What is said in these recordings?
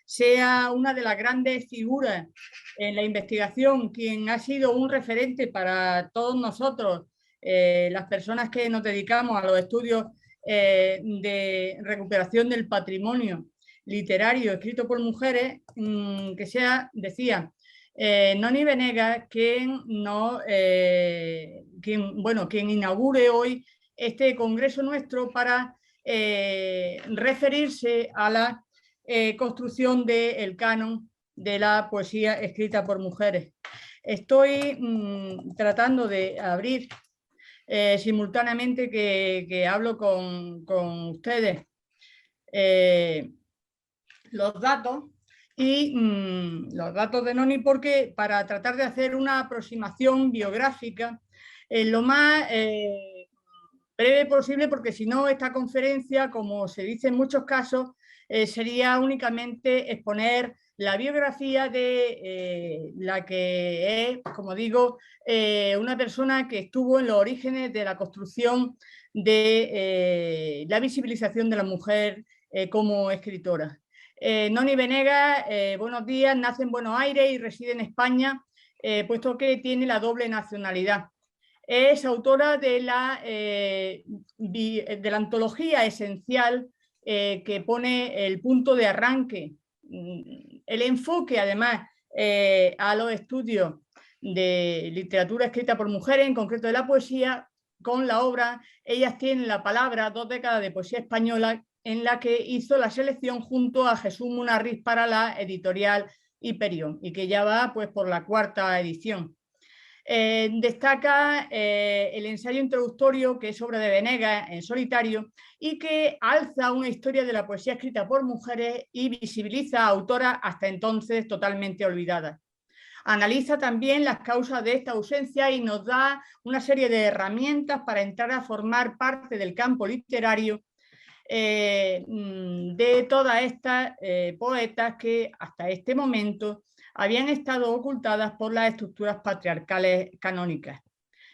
sea una de las grandes figuras en la investigación, quien ha sido un referente para todos nosotros, las personas que nos dedicamos a los estudios de recuperación del patrimonio literario escrito por mujeres, que sea, decía, Noni Venegas, quien inaugure hoy este congreso nuestro para referirse a la construcción del canon de la poesía escrita por mujeres. Estoy tratando de abrir simultáneamente que hablo con ustedes los datos y los datos de Noni, porque para tratar de hacer una aproximación biográfica lo más breve posible, porque si no esta conferencia, como se dice en muchos casos, sería únicamente exponer la biografía de la que es, como digo, una persona que estuvo en los orígenes de la construcción de la visibilización de la mujer como escritora. Noni Venegas, buenos días, nace en Buenos Aires y reside en España, puesto que tiene la doble nacionalidad. Es autora de la antología esencial que pone el punto de arranque, el enfoque además a los estudios de literatura escrita por mujeres, en concreto de la poesía, con la obra Ellas tienen la palabra, 2 décadas de poesía española, en la que hizo la selección junto a Jesús Munarriz para la editorial Hiperión, y que ya va pues por la 4ª edición. Destaca el ensayo introductorio, que es obra de Venegas en solitario, y que alza una historia de la poesía escrita por mujeres y visibiliza a autoras hasta entonces totalmente olvidadas. Analiza también las causas de esta ausencia y nos da una serie de herramientas para entrar a formar parte del campo literario de todas estas poetas que hasta este momento habían estado ocultadas por las estructuras patriarcales canónicas.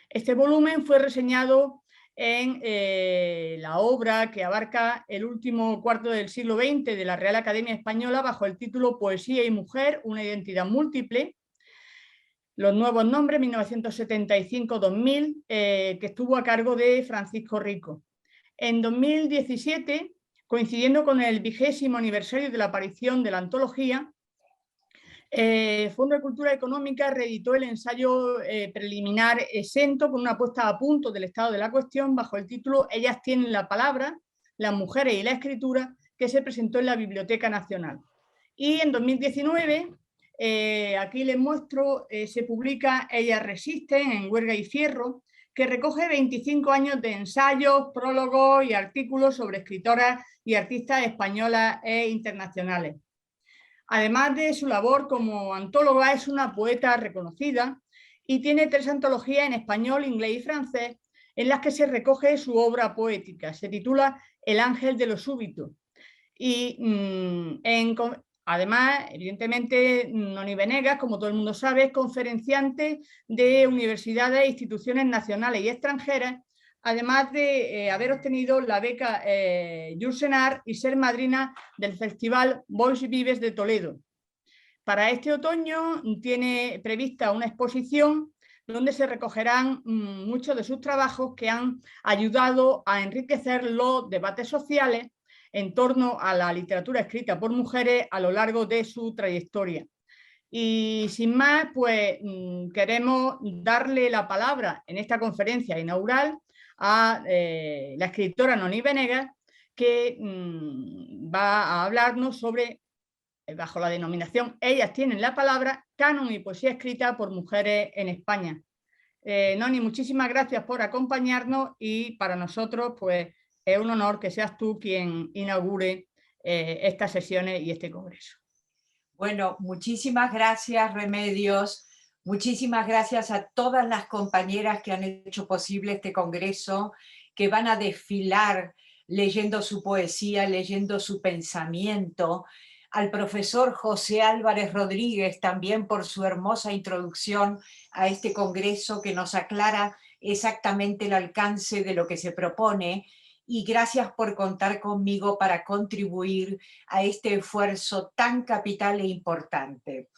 Este volumen fue reseñado en la obra que abarca el último cuarto del siglo XX de la Real Academia Española bajo el título Poesía y mujer, una identidad múltiple, los nuevos nombres, 1975-2000, que estuvo a cargo de Francisco Rico. En 2017, coincidiendo con el 20º aniversario de la aparición de la antología, Fondo de Cultura Económica reeditó el ensayo preliminar exento con una puesta a punto del estado de la cuestión bajo el título Ellas tienen la palabra, las mujeres y la escritura, que se presentó en la Biblioteca Nacional. Y en 2019, aquí les muestro, se publica Ellas resisten en Huerga y Fierro, que recoge 25 años de ensayos, prólogos y artículos sobre escritoras y artistas españolas e internacionales. Además de su labor como antóloga, es una poeta reconocida y tiene 3 antologías en español, inglés y francés en las que se recoge su obra poética. Se titula El ángel de lo súbito. Y además, evidentemente, Noni Venegas, como todo el mundo sabe, es conferenciante de universidades e instituciones nacionales y extranjeras, además de haber obtenido la beca Jules Senard y ser madrina del Festival Voix Vives de Toledo. Para este otoño tiene prevista una exposición donde se recogerán muchos de sus trabajos que han ayudado a enriquecer los debates sociales en torno a la literatura escrita por mujeres a lo largo de su trayectoria. Y sin más, pues queremos darle la palabra en esta conferencia inaugural a la escritora Noni Venegas, que va a hablarnos sobre, bajo la denominación Ellas tienen la palabra, canon y poesía escrita por mujeres en España. Noni, muchísimas gracias por acompañarnos y para nosotros pues es un honor que seas tú quien inaugure estas sesiones y este congreso. Bueno, muchísimas gracias, Remedios. Muchísimas gracias a todas las compañeras que han hecho posible este congreso, que van a desfilar leyendo su poesía, leyendo su pensamiento. Al profesor José Álvarez Rodríguez también por su hermosa introducción a este congreso que nos aclara exactamente el alcance de lo que se propone y gracias por contar conmigo para contribuir a este esfuerzo tan capital e importante.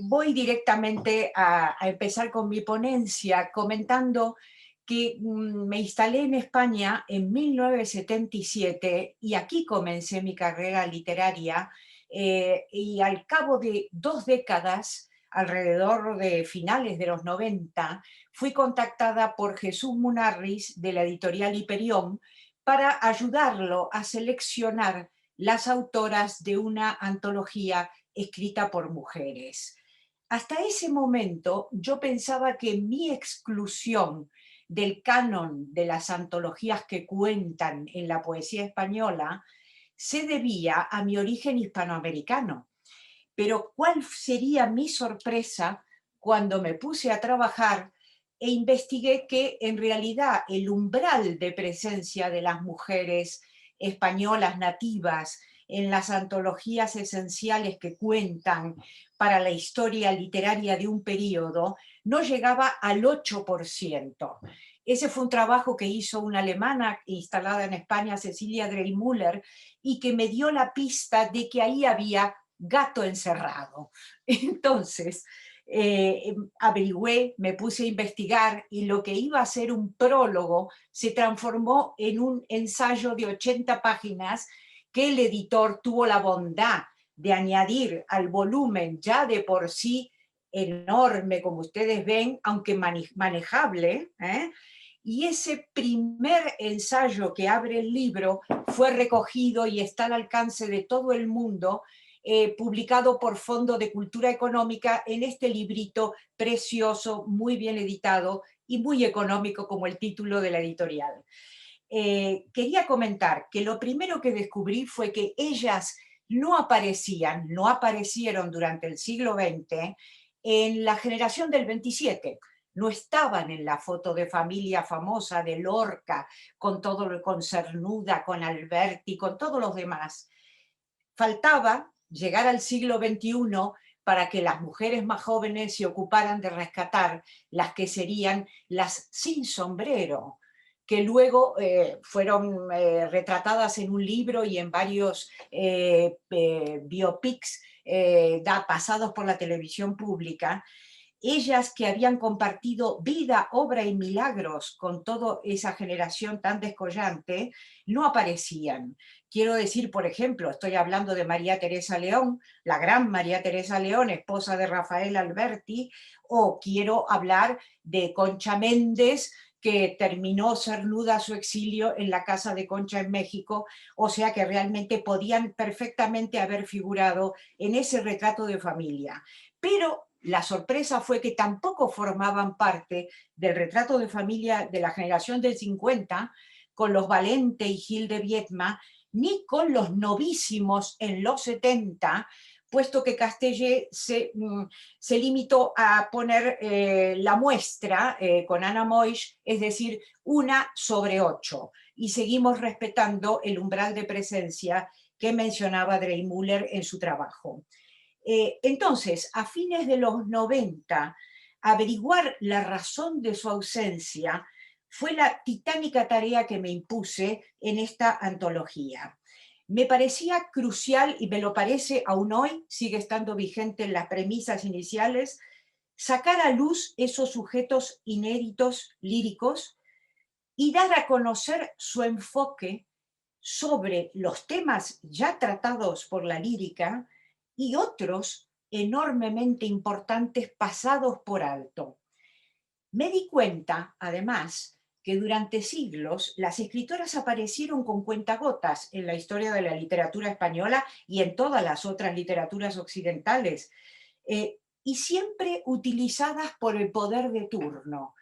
Voy directamente a empezar con mi ponencia comentando que me instalé en España en 1977 y aquí comencé mi carrera literaria, y al cabo de 2 décadas, alrededor de finales de los 90, fui contactada por Jesús Munarriz de la editorial Hiperión para ayudarlo a seleccionar las autoras de una antología escrita por mujeres. Hasta ese momento yo pensaba que mi exclusión del canon de las antologías que cuentan en la poesía española se debía a mi origen hispanoamericano. Pero ¿cuál sería mi sorpresa cuando me puse a trabajar e investigué que en realidad el umbral de presencia de las mujeres españolas nativas en las antologías esenciales que cuentan para la historia literaria de un periodo no llegaba al 8%. Ese fue un trabajo que hizo una alemana instalada en España, Cecilia Dreymüller, y que me dio la pista de que ahí había gato encerrado. Entonces, averigüé, me puse a investigar y lo que iba a ser un prólogo se transformó en un ensayo de 80 páginas que el editor tuvo la bondad de añadir al volumen ya de por sí enorme, como ustedes ven, aunque manejable, y ese primer ensayo que abre el libro fue recogido y está al alcance de todo el mundo, publicado por Fondo de Cultura Económica en este librito precioso, muy bien editado y muy económico como el título de la editorial. Quería comentar que lo primero que descubrí fue que ellas no aparecieron durante el siglo XX en la generación del 27. No estaban en la foto de familia famosa de Lorca, con Cernuda, con Alberti, con todos los demás. Faltaba llegar al siglo XXI para que las mujeres más jóvenes se ocuparan de rescatar las que serían las sin sombrero, que luego fueron retratadas en un libro y en varios biopics pasados por la televisión pública. Ellas que habían compartido vida, obra y milagros con toda esa generación tan descollante, no aparecían. Quiero decir, por ejemplo, estoy hablando de María Teresa León, la gran María Teresa León, esposa de Rafael Alberti, o quiero hablar de Concha Méndez, que terminó cernuda su exilio en la casa de Concha en México, o sea que realmente podían perfectamente haber figurado en ese retrato de familia. Pero la sorpresa fue que tampoco formaban parte del retrato de familia de la generación del 50, con los Valente y Gil de Viedma, ni con los novísimos en los 70, puesto que Castellet se limitó a poner la muestra con Ana Moix, es decir, 1/8, y seguimos respetando el umbral de presencia que mencionaba Dreymüller en su trabajo. Entonces, a fines de los 90, averiguar la razón de su ausencia fue la titánica tarea que me impuse en esta antología. Me parecía crucial, y me lo parece aún hoy, sigue estando vigente en las premisas iniciales, sacar a luz esos sujetos inéditos líricos y dar a conocer su enfoque sobre los temas ya tratados por la lírica y otros enormemente importantes pasados por alto. Me di cuenta, además, que durante siglos las escritoras aparecieron con cuentagotas en la historia de la literatura española y en todas las otras literaturas occidentales, y siempre utilizadas por el poder de turno.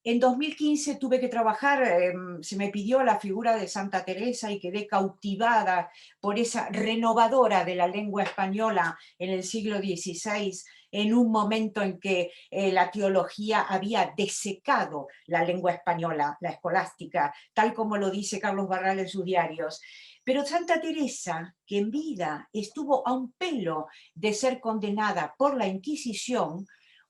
En 2015 tuve que trabajar, se me pidió la figura de Santa Teresa y quedé cautivada por esa renovadora de la lengua española en el siglo XVI, en un momento en que la teología había desecado la lengua española, la escolástica, tal como lo dice Carlos Barral en sus diarios. Pero Santa Teresa, que en vida estuvo a un pelo de ser condenada por la Inquisición,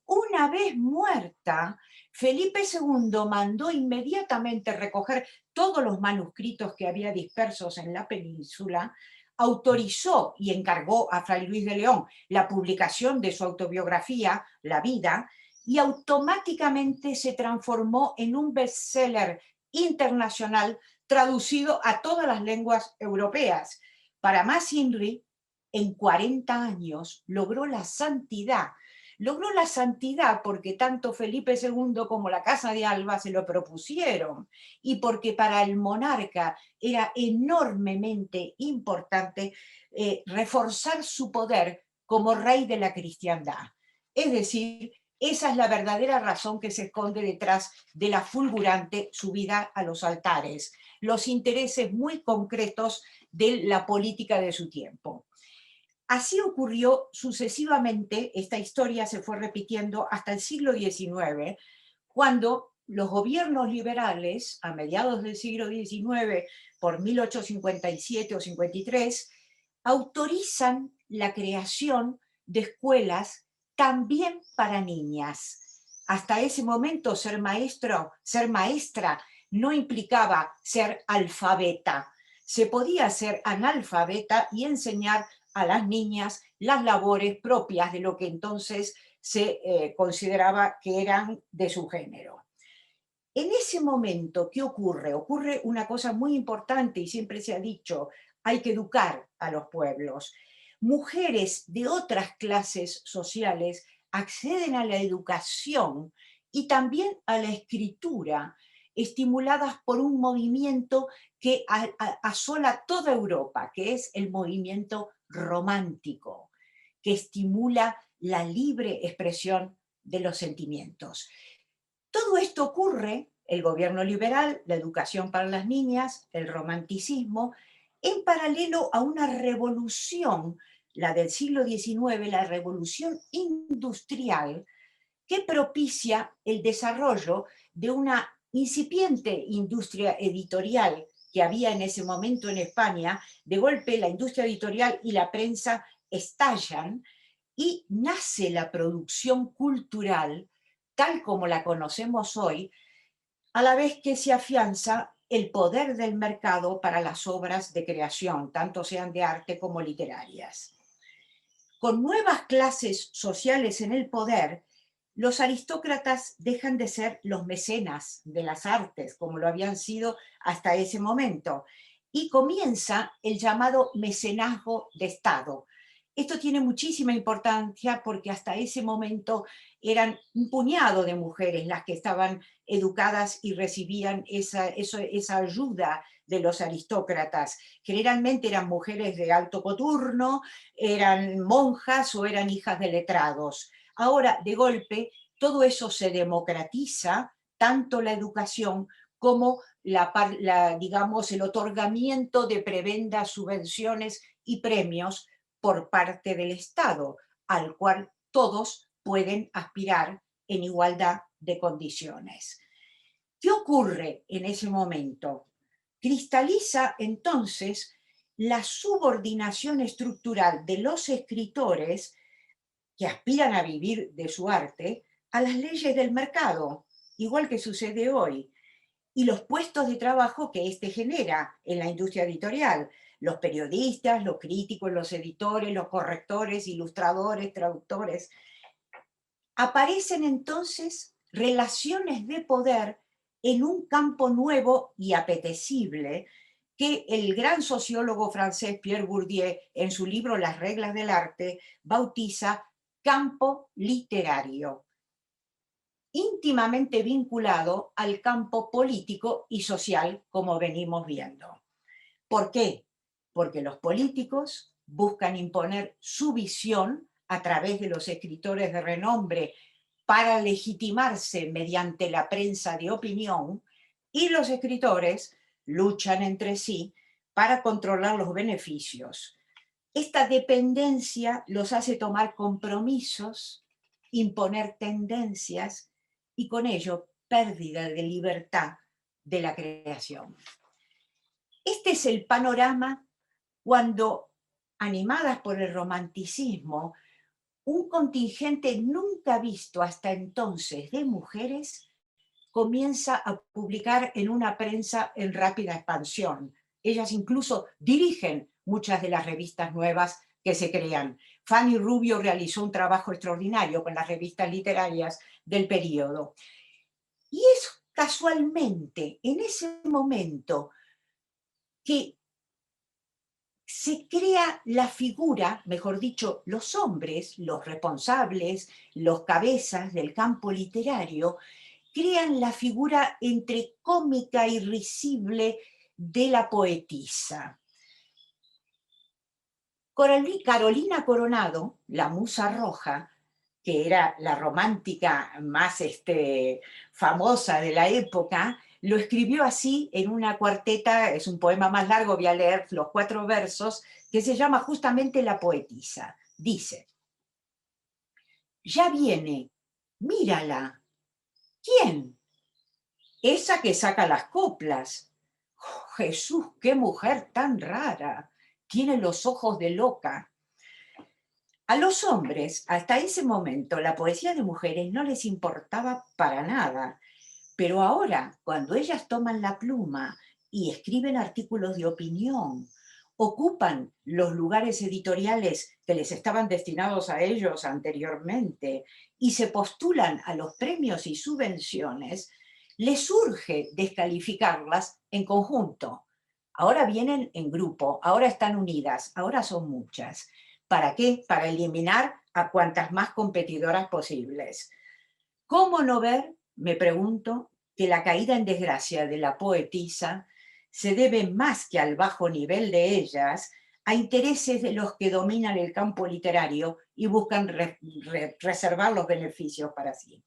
una vez muerta, Felipe II mandó inmediatamente recoger todos los manuscritos que había dispersos en la península, autorizó y encargó a Fray Luis de León la publicación de su autobiografía, La vida, y automáticamente se transformó en un bestseller internacional traducido a todas las lenguas europeas. Para más Inri, en 40 años logró la santidad. Logró la santidad porque tanto Felipe II como la Casa de Alba se lo propusieron y porque para el monarca era enormemente importante reforzar su poder como rey de la cristiandad. Es decir, esa es la verdadera razón que se esconde detrás de la fulgurante subida a los altares, los intereses muy concretos de la política de su tiempo. Así ocurrió sucesivamente, esta historia se fue repitiendo hasta el siglo XIX, cuando los gobiernos liberales, a mediados del siglo XIX, por 1857 o 53, autorizan la creación de escuelas también para niñas. Hasta ese momento ser maestro, ser maestra, no implicaba ser alfabeta. Se podía ser analfabeta y enseñar a las niñas las labores propias de lo que entonces se consideraba que eran de su género. En ese momento, ¿qué ocurre? Ocurre una cosa muy importante y siempre se ha dicho, hay que educar a los pueblos. Mujeres de otras clases sociales acceden a la educación y también a la escritura, estimuladas por un movimiento que asola toda Europa, que es el movimiento romántico, que estimula la libre expresión de los sentimientos. Todo esto ocurre, el gobierno liberal, la educación para las niñas, el romanticismo, en paralelo a una revolución, la del siglo XIX, la revolución industrial, que propicia el desarrollo de una incipiente industria editorial que había en ese momento en España. De golpe la industria editorial y la prensa estallan y nace la producción cultural tal como la conocemos hoy, a la vez que se afianza el poder del mercado para las obras de creación, tanto sean de arte como literarias. Con nuevas clases sociales en el poder, los aristócratas dejan de ser los mecenas de las artes, como lo habían sido hasta ese momento, y comienza el llamado mecenazgo de Estado. Esto tiene muchísima importancia porque hasta ese momento eran un puñado de mujeres las que estaban educadas y recibían esa ayuda de los aristócratas. Generalmente eran mujeres de alto coturno, eran monjas o eran hijas de letrados. Ahora, de golpe, todo eso se democratiza, tanto la educación como digamos, el otorgamiento de prebendas, subvenciones y premios por parte del Estado, al cual todos pueden aspirar en igualdad de condiciones. ¿Qué ocurre en ese momento? Cristaliza entonces la subordinación estructural de los escritores que aspiran a vivir de su arte a las leyes del mercado, igual que sucede hoy, y los puestos de trabajo que éste genera en la industria editorial. Los periodistas, los críticos, los editores, los correctores, ilustradores, traductores. Aparecen entonces relaciones de poder en un campo nuevo y apetecible que el gran sociólogo francés Pierre Bourdieu, en su libro Las reglas del arte, bautiza campo literario, íntimamente vinculado al campo político y social, como venimos viendo. ¿Por qué? Porque los políticos buscan imponer su visión a través de los escritores de renombre para legitimarse mediante la prensa de opinión, y los escritores luchan entre sí para controlar los beneficios. Esta dependencia los hace tomar compromisos, imponer tendencias y con ello pérdida de libertad de la creación. Este es el panorama cuando, animadas por el romanticismo, un contingente nunca visto hasta entonces de mujeres comienza a publicar en una prensa en rápida expansión. Ellas incluso dirigen muchas de las revistas nuevas que se crean. Fanny Rubio realizó un trabajo extraordinario con las revistas literarias del periodo. Y es casualmente en ese momento que se crea la figura, mejor dicho, los hombres, los responsables, los cabezas del campo literario, crean la figura entre cómica y risible de la poetisa. Carolina Coronado, la musa roja, que era la romántica más famosa de la época, lo escribió así en una cuarteta, es un poema más largo, voy a leer los 4 versos, que se llama justamente La poetisa. Dice: ya viene, mírala. ¿Quién? Esa que saca las coplas. Oh, Jesús, qué mujer tan rara. Tiene los ojos de loca. A los hombres, hasta ese momento, la poesía de mujeres no les importaba para nada. Pero ahora, cuando ellas toman la pluma y escriben artículos de opinión, ocupan los lugares editoriales que les estaban destinados a ellos anteriormente y se postulan a los premios y subvenciones, les urge descalificarlas en conjunto. Ahora vienen en grupo, ahora están unidas, ahora son muchas. ¿Para qué? Para eliminar a cuantas más competidoras posibles. ¿Cómo no ver, me pregunto, que la caída en desgracia de la poetisa se debe más que al bajo nivel de ellas a intereses de los que dominan el campo literario y buscan reservar los beneficios para sí?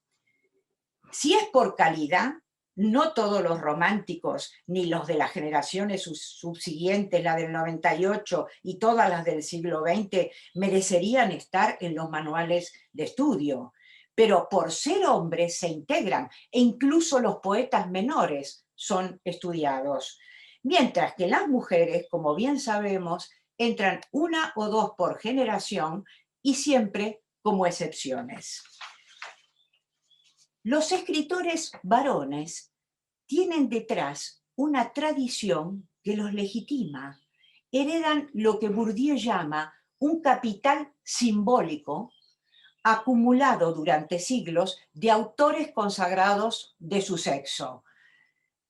Si es por calidad, no todos los románticos, ni los de las generaciones subsiguientes, la del 98 y todas las del siglo XX, merecerían estar en los manuales de estudio. Pero por ser hombres se integran, e incluso los poetas menores son estudiados. Mientras que las mujeres, como bien sabemos, entran 1 o 2 por generación y siempre como excepciones. Los escritores varones tienen detrás una tradición que los legitima. Heredan lo que Bourdieu llama un capital simbólico acumulado durante siglos de autores consagrados de su sexo.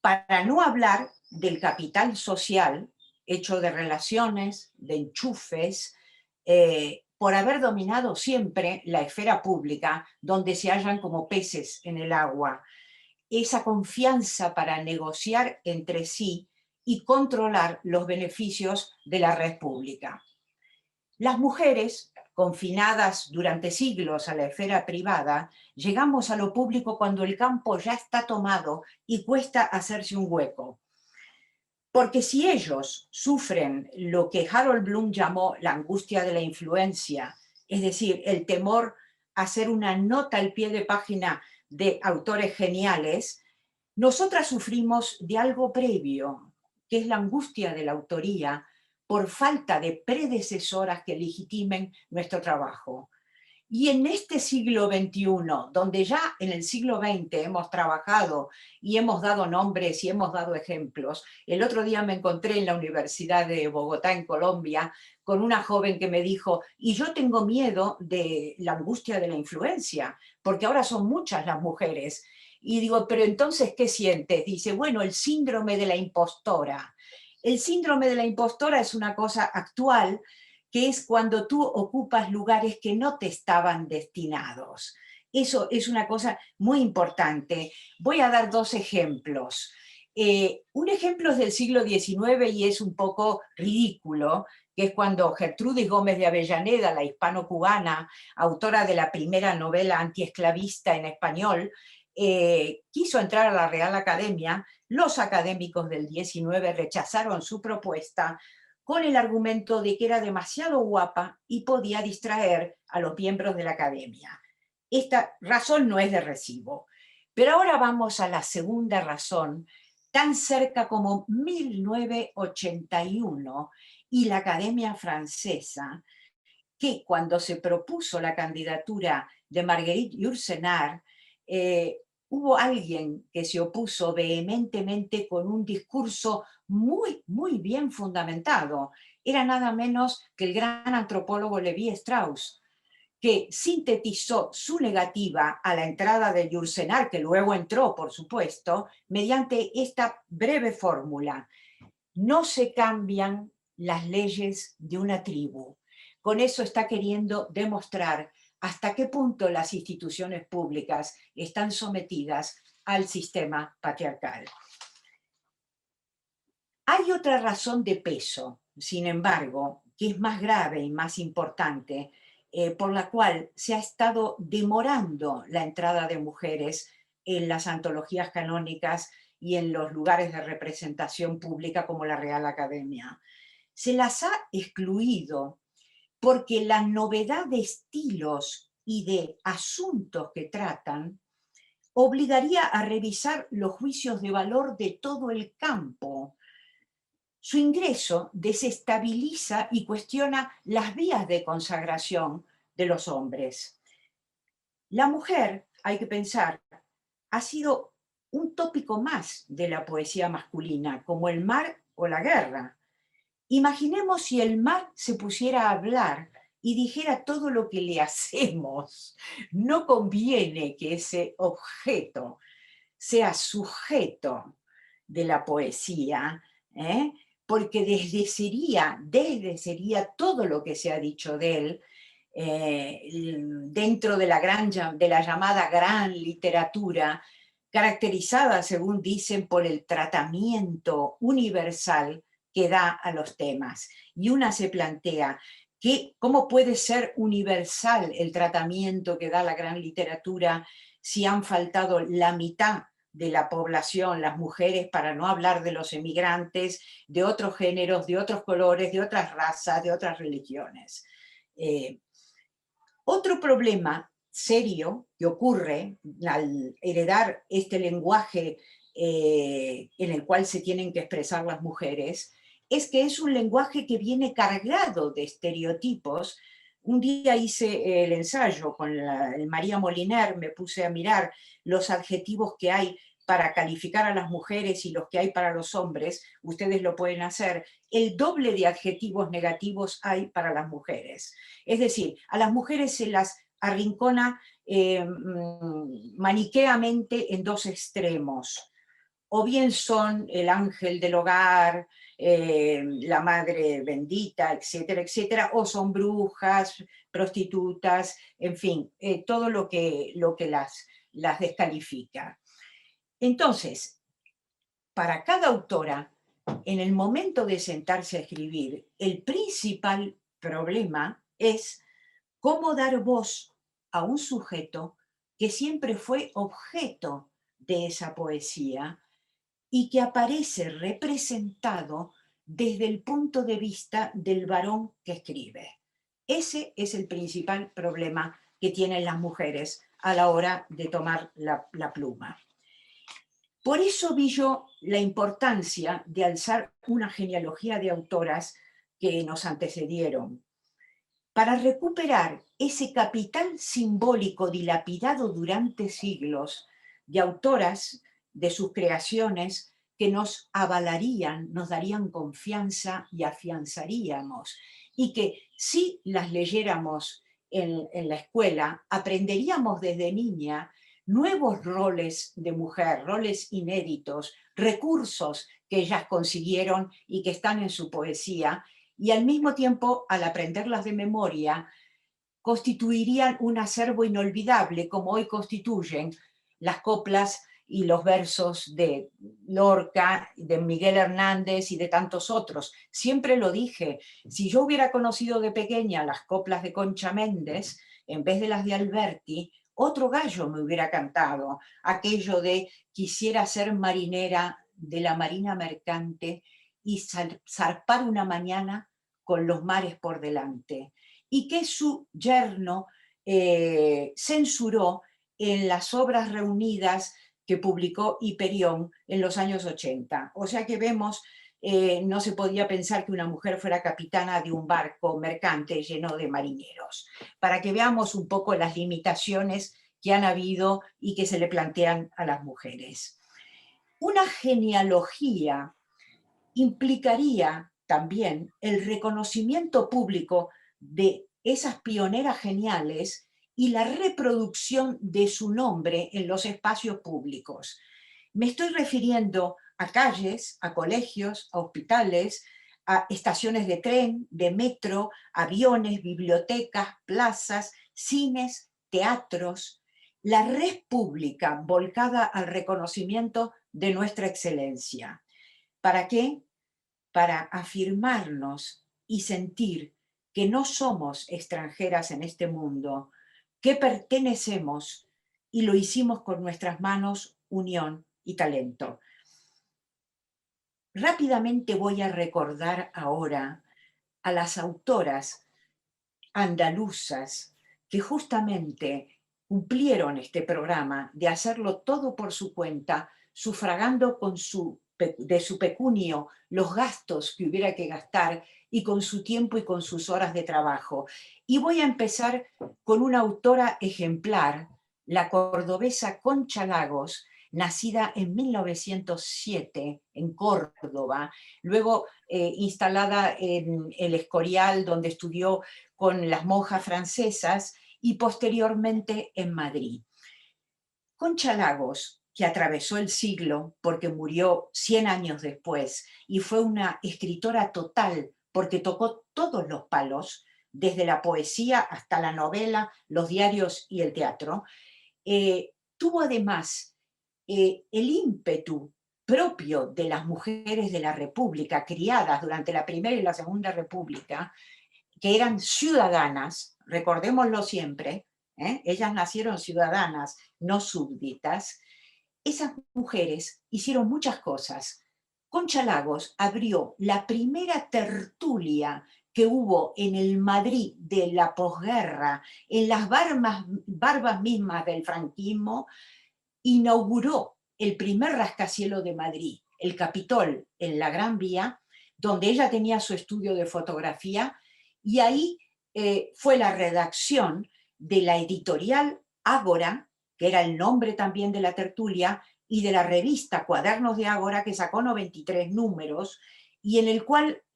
Para no hablar del capital social, hecho de relaciones, de enchufes, por haber dominado siempre la esfera pública, donde se hallan como peces en el agua. Esa confianza para negociar entre sí y controlar los beneficios de la red pública. Las mujeres, confinadas durante siglos a la esfera privada, llegamos a lo público cuando el campo ya está tomado y cuesta hacerse un hueco. Porque si ellos sufren lo que Harold Bloom llamó la angustia de la influencia, es decir, el temor a hacer una nota al pie de página de autores geniales, nosotras sufrimos de algo previo, que es la angustia de la autoría por falta de predecesoras que legitimen nuestro trabajo. Y en este siglo XXI, donde ya en el siglo XX hemos trabajado y hemos dado nombres y hemos dado ejemplos, el otro día me encontré en la Universidad de Bogotá, en Colombia, con una joven que me dijo: y yo tengo miedo de la angustia de la influencia, porque ahora son muchas las mujeres. Y digo: pero entonces, ¿qué sientes? Dice: bueno, el síndrome de la impostora. El síndrome de la impostora es una cosa actual, que es cuando tú ocupas lugares que no te estaban destinados. Eso es una cosa muy importante. Voy a dar 2 ejemplos. Un ejemplo es del siglo XIX y es un poco ridículo, que es cuando Gertrudis Gómez de Avellaneda, la hispano-cubana, autora de la primera novela antiesclavista en español, quiso entrar a la Real Academia. Los académicos del XIX rechazaron su propuesta con el argumento de que era demasiado guapa y podía distraer a los miembros de la academia. Esta razón no es de recibo. Pero ahora vamos a la segunda razón, tan cerca como 1981 y la Academia Francesa, que cuando se propuso la candidatura de Marguerite Yourcenar, hubo alguien que se opuso vehementemente con un discurso muy, muy bien fundamentado. Era nada menos que el gran antropólogo Levi Strauss, que sintetizó su negativa a la entrada de Yursenar, que luego entró, por supuesto, mediante esta breve fórmula: no se cambian las leyes de una tribu. Con eso está queriendo demostrar hasta qué punto las instituciones públicas están sometidas al sistema patriarcal. Hay otra razón de peso, sin embargo, que es más grave y más importante, por la cual se ha estado demorando la entrada de mujeres en las antologías canónicas y en los lugares de representación pública como la Real Academia. Se las ha excluido porque la novedad de estilos y de asuntos que tratan obligaría a revisar los juicios de valor de todo el campo. Su ingreso desestabiliza y cuestiona las vías de consagración de los hombres. La mujer, hay que pensar, ha sido un tópico más de la poesía masculina, como el mar o la guerra. Imaginemos si el mar se pusiera a hablar y dijera todo lo que le hacemos. No conviene que ese objeto sea sujeto de la poesía, ¿eh? Porque desde sería todo lo que se ha dicho de él, dentro de de la llamada gran literatura, caracterizada, según dicen, por el tratamiento universal que da a los temas. Y una se plantea, ¿cómo puede ser universal el tratamiento que da la gran literatura si han faltado la mitad de la población, las mujeres, para no hablar de los emigrantes, de otros géneros, de otros colores, de otras razas, de otras religiones? Otro problema serio que ocurre al heredar este lenguaje en el cual se tienen que expresar las mujeres es que es un lenguaje que viene cargado de estereotipos. Un día hice el ensayo con el María Moliner, me puse a mirar los adjetivos que hay para calificar a las mujeres y los que hay para los hombres. Ustedes lo pueden hacer. El doble de adjetivos negativos hay para las mujeres. Es decir, a las mujeres se las arrincona maniqueamente en dos extremos. O bien son el ángel del hogar, la madre bendita, etcétera, etcétera, o son brujas, prostitutas, en fin, todo lo que las descalifica. Entonces, para cada autora, en el momento de sentarse a escribir, el principal problema es cómo dar voz a un sujeto que siempre fue objeto de esa poesía y que aparece representado desde el punto de vista del varón que escribe. Ese es el principal problema que tienen las mujeres a la hora de tomar la pluma. Por eso vi yo la importancia de alzar una genealogía de autoras que nos antecedieron, para recuperar ese capital simbólico dilapidado durante siglos de autoras, de sus creaciones, que nos avalarían, nos darían confianza y afianzaríamos, y que si las leyéramos en la escuela, aprenderíamos desde niña nuevos roles de mujer, roles inéditos, recursos que ellas consiguieron y que están en su poesía, y al mismo tiempo, al aprenderlas de memoria, constituirían un acervo inolvidable, como hoy constituyen las coplas y los versos de Lorca, de Miguel Hernández y de tantos otros. Siempre lo dije, si yo hubiera conocido de pequeña las coplas de Concha Méndez, en vez de las de Alberti, otro gallo me hubiera cantado, aquello de quisiera ser marinera de la marina mercante y zarpar una mañana con los mares por delante, y que su yerno censuró en las obras reunidas que publicó Hiperión en los años 80. O sea que vemos, no se podía pensar que una mujer fuera capitana de un barco mercante lleno de marineros. Para que veamos un poco las limitaciones que han habido y que se le plantean a las mujeres. Una genealogía implicaría también el reconocimiento público de esas pioneras geniales y la reproducción de su nombre en los espacios públicos. Me estoy refiriendo a calles, a colegios, a hospitales, a estaciones de tren, de metro, aviones, bibliotecas, plazas, cines, teatros, la red pública volcada al reconocimiento de nuestra excelencia. ¿Para qué? Para afirmarnos y sentir que no somos extranjeras en este mundo, que pertenecemos y lo hicimos con nuestras manos, unión y talento. Rápidamente voy a recordar ahora a las autoras andaluzas que justamente cumplieron este programa de hacerlo todo por su cuenta, sufragando de su pecunio los gastos que hubiera que gastar y con su tiempo y con sus horas de trabajo. Y voy a empezar con una autora ejemplar, la cordobesa Concha Lagos, nacida en 1907 en Córdoba, luego instalada en El Escorial, donde estudió con las monjas francesas y posteriormente en Madrid. Concha Lagos, que atravesó el siglo porque murió 100 años después y fue una escritora total porque tocó todos los palos, desde la poesía hasta la novela, los diarios y el teatro, tuvo además el ímpetu propio de las mujeres de la República, criadas durante la Primera y la Segunda República, que eran ciudadanas, recordémoslo siempre, ellas nacieron ciudadanas, no súbditas. Esas mujeres hicieron muchas cosas. Concha Lagos abrió la primera tertulia que hubo en el Madrid de la posguerra, en las barbas mismas del franquismo, inauguró el primer rascacielos de Madrid, el Capitol, en la Gran Vía, donde ella tenía su estudio de fotografía, y ahí fue la redacción de la editorial Ágora, que era el nombre también de la tertulia, y de la revista Cuadernos de Ágora, que sacó 93 números, y en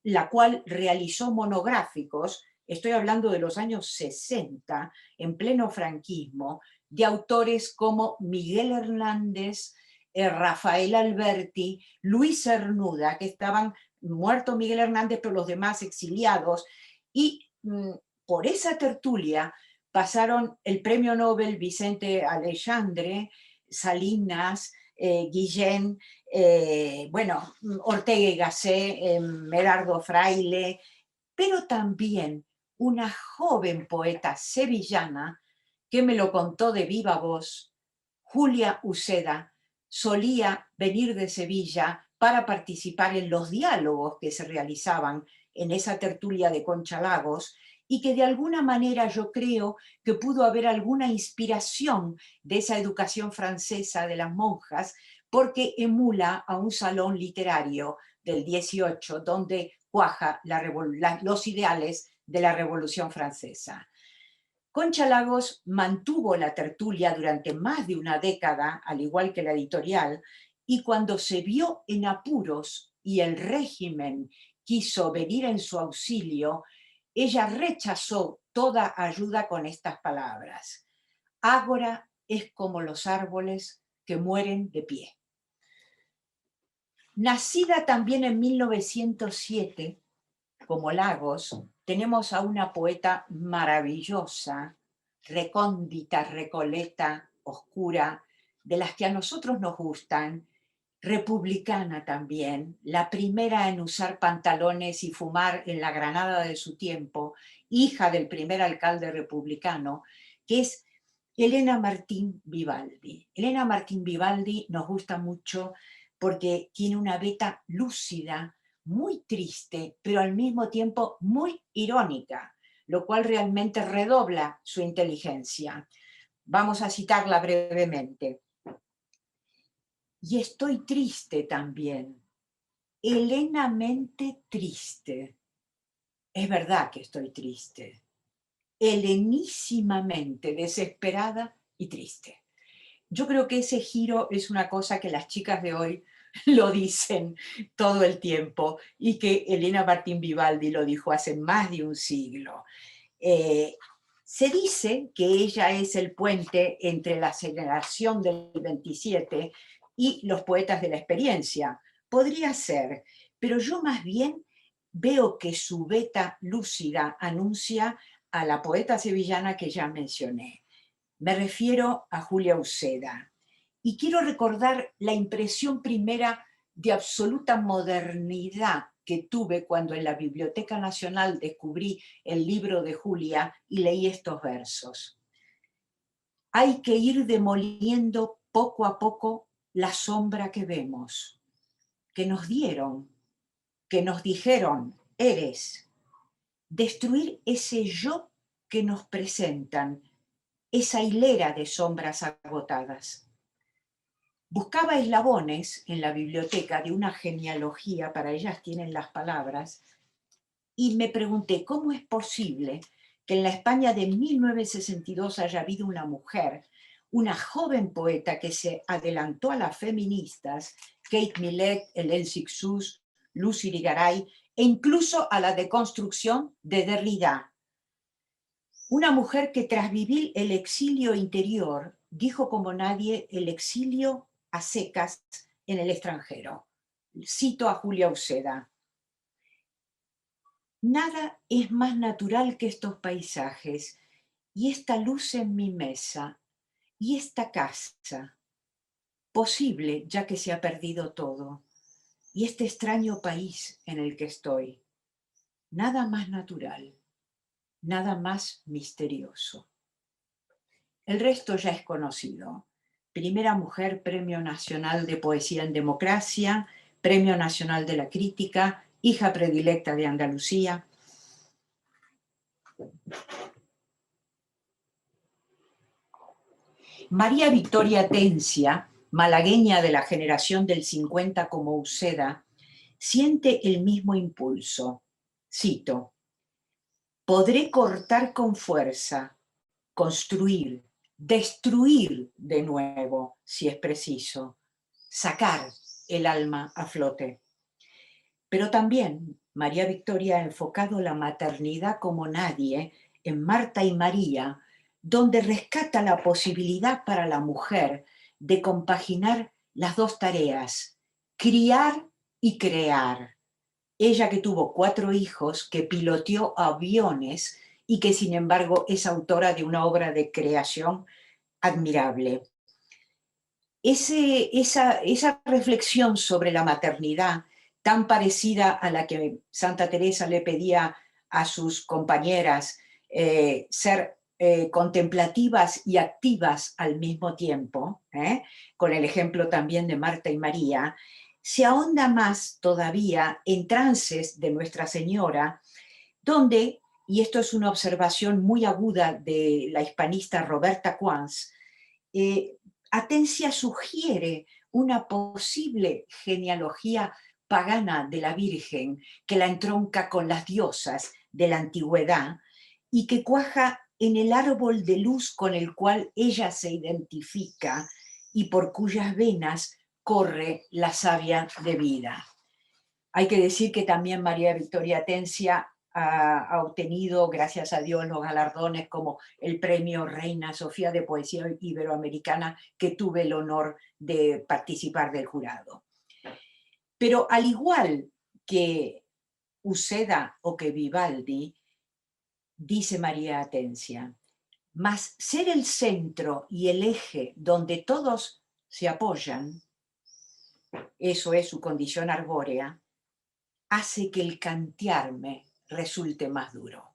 la cual realizó monográficos, estoy hablando de los años 60, en pleno franquismo, de autores como Miguel Hernández, Rafael Alberti, Luis Cernuda, que estaban muerto Miguel Hernández, pero los demás exiliados, y por esa tertulia pasaron el premio Nobel Vicente Aleixandre, Salinas, Guillén, bueno, Ortega y Gasset, Merardo Fraile, pero también una joven poeta sevillana que me lo contó de viva voz, Julia Uceda, solía venir de Sevilla para participar en los diálogos que se realizaban en esa tertulia de Concha Lagos, y que de alguna manera yo creo que pudo haber alguna inspiración de esa educación francesa de las monjas, porque emula a un salón literario del 18 donde cuaja los ideales de la Revolución Francesa. Concha Lagos mantuvo la tertulia durante más de una década, al igual que la editorial, y cuando se vio en apuros y el régimen quiso venir en su auxilio, ella rechazó toda ayuda con estas palabras: Ágora es como los árboles que mueren de pie. Nacida también en 1907, como Lagos, tenemos a una poeta maravillosa, recóndita, recoleta, oscura, de las que a nosotros nos gustan, republicana también, la primera en usar pantalones y fumar en la Granada de su tiempo, hija del primer alcalde republicano, que es Elena Martín Vivaldi. Elena Martín Vivaldi nos gusta mucho porque tiene una beta lúcida, muy triste, pero al mismo tiempo muy irónica, lo cual realmente redobla su inteligencia. Vamos a citarla brevemente. Y estoy triste también, helenamente triste. Es verdad que estoy triste, helenísimamente desesperada y triste. Yo creo que ese giro es una cosa que las chicas de hoy lo dicen todo el tiempo y que Elena Martín Vivaldi lo dijo hace más de un siglo. Se dice que ella es el puente entre la generación del 27 y los poetas de la experiencia. Podría ser, pero yo más bien veo que su beta lúcida anuncia a la poeta sevillana que ya mencioné. Me refiero a Julia Uceda. Y quiero recordar la impresión primera de absoluta modernidad que tuve cuando en la Biblioteca Nacional descubrí el libro de Julia y leí estos versos. Hay que ir demoliendo poco a poco la sombra que vemos, que nos dieron, que nos dijeron, eres. Destruir ese yo que nos presentan, esa hilera de sombras agotadas. Buscaba eslabones en la biblioteca de una genealogía, para ellas tienen las palabras, y me pregunté, ¿cómo es posible que en la España de 1962 haya habido una mujer, una joven poeta que se adelantó a las feministas, Kate Millett, Hélène Cixous, Lucy Irigaray, e incluso a la deconstrucción de Derrida? Una mujer que tras vivir el exilio interior, dijo como nadie el exilio a secas en el extranjero. Cito a Julia Uceda. Nada es más natural que estos paisajes y esta luz en mi mesa y esta casa, posible ya que se ha perdido todo, y este extraño país en el que estoy. Nada más natural, nada más misterioso. El resto ya es conocido. Primera mujer, Premio Nacional de Poesía en Democracia, Premio Nacional de la Crítica, hija predilecta de Andalucía. María Victoria Tencia, malagueña de la generación del 50 como Uceda, siente el mismo impulso. Cito, podré cortar con fuerza, construir, destruir de nuevo, si es preciso, sacar el alma a flote. Pero también María Victoria ha enfocado la maternidad como nadie en Marta y María, donde rescata la posibilidad para la mujer de compaginar las dos tareas, criar y crear. Ella que tuvo 4 hijos, que piloteó aviones y que sin embargo es autora de una obra de creación admirable. Esa reflexión sobre la maternidad, tan parecida a la que Santa Teresa le pedía a sus compañeras, ser contemplativas y activas al mismo tiempo, con el ejemplo también de Marta y María, se ahonda más todavía en trances de Nuestra Señora, donde, y esto es una observación muy aguda de la hispanista Roberta Quans, Atencia sugiere una posible genealogía pagana de la Virgen que la entronca con las diosas de la antigüedad y que cuaja en el árbol de luz con el cual ella se identifica y por cuyas venas corre la savia de vida. Hay que decir que también María Victoria Tencia ha obtenido, gracias a Dios, los galardones como el Premio Reina Sofía de Poesía Iberoamericana, que tuve el honor de participar del jurado. Pero al igual que Uceda o que Vivaldi, dice María Atencia, mas ser el centro y el eje donde todos se apoyan, eso es su condición arbórea, hace que el cantearme resulte más duro.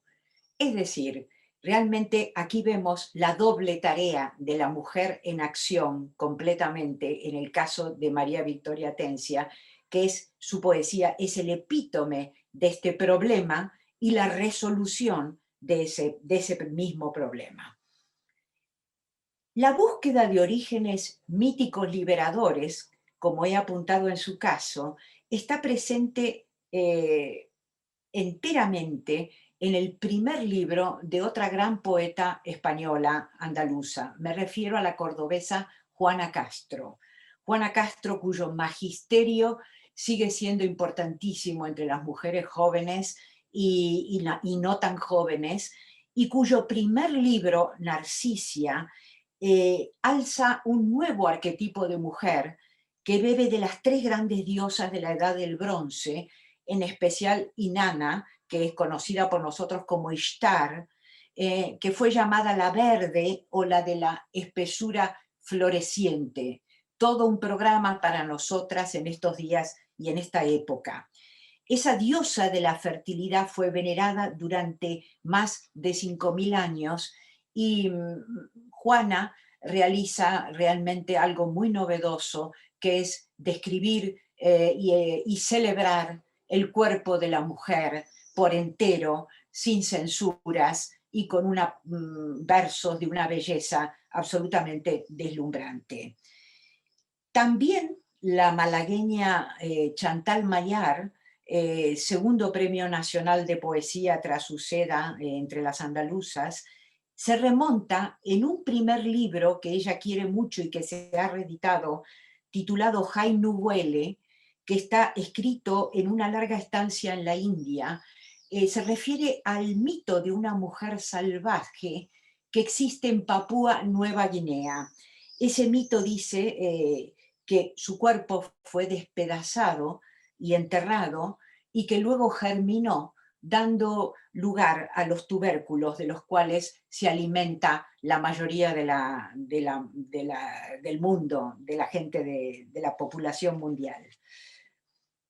Es decir, realmente aquí vemos la doble tarea de la mujer en acción completamente en el caso de María Victoria Tencia, que es su poesía, es el epítome de este problema y la resolución de ese mismo problema. La búsqueda de orígenes míticos liberadores, como he apuntado en su caso, está presente enteramente en el primer libro de otra gran poeta española andaluza. Me refiero a la cordobesa Juana Castro. Juana Castro, cuyo magisterio sigue siendo importantísimo entre las mujeres jóvenes y no tan jóvenes, y cuyo primer libro, Narcisia, alza un nuevo arquetipo de mujer que bebe de las tres grandes diosas de la Edad del Bronce, en especial Inanna, que es conocida por nosotros como Ishtar, que fue llamada la verde o la de la espesura floreciente. Todo un programa para nosotras en estos días y en esta época. Esa diosa de la fertilidad fue venerada durante más de 5.000 años y Juana realiza realmente algo muy novedoso, que es describir y celebrar el cuerpo de la mujer por entero, sin censuras y con versos de una belleza absolutamente deslumbrante. También la malagueña Chantal Mayar, segundo Premio Nacional de Poesía tras Uceda entre las andaluzas, se remonta en un primer libro que ella quiere mucho y que se ha reeditado, titulado Jai Nu Huele, que está escrito en una larga estancia en la India. Se refiere al mito de una mujer salvaje que existe en Papúa Nueva Guinea. Ese mito dice que su cuerpo fue despedazado y enterrado y que luego germinó, dando lugar a los tubérculos de los cuales se alimenta la mayoría del mundo, de la gente de la población mundial.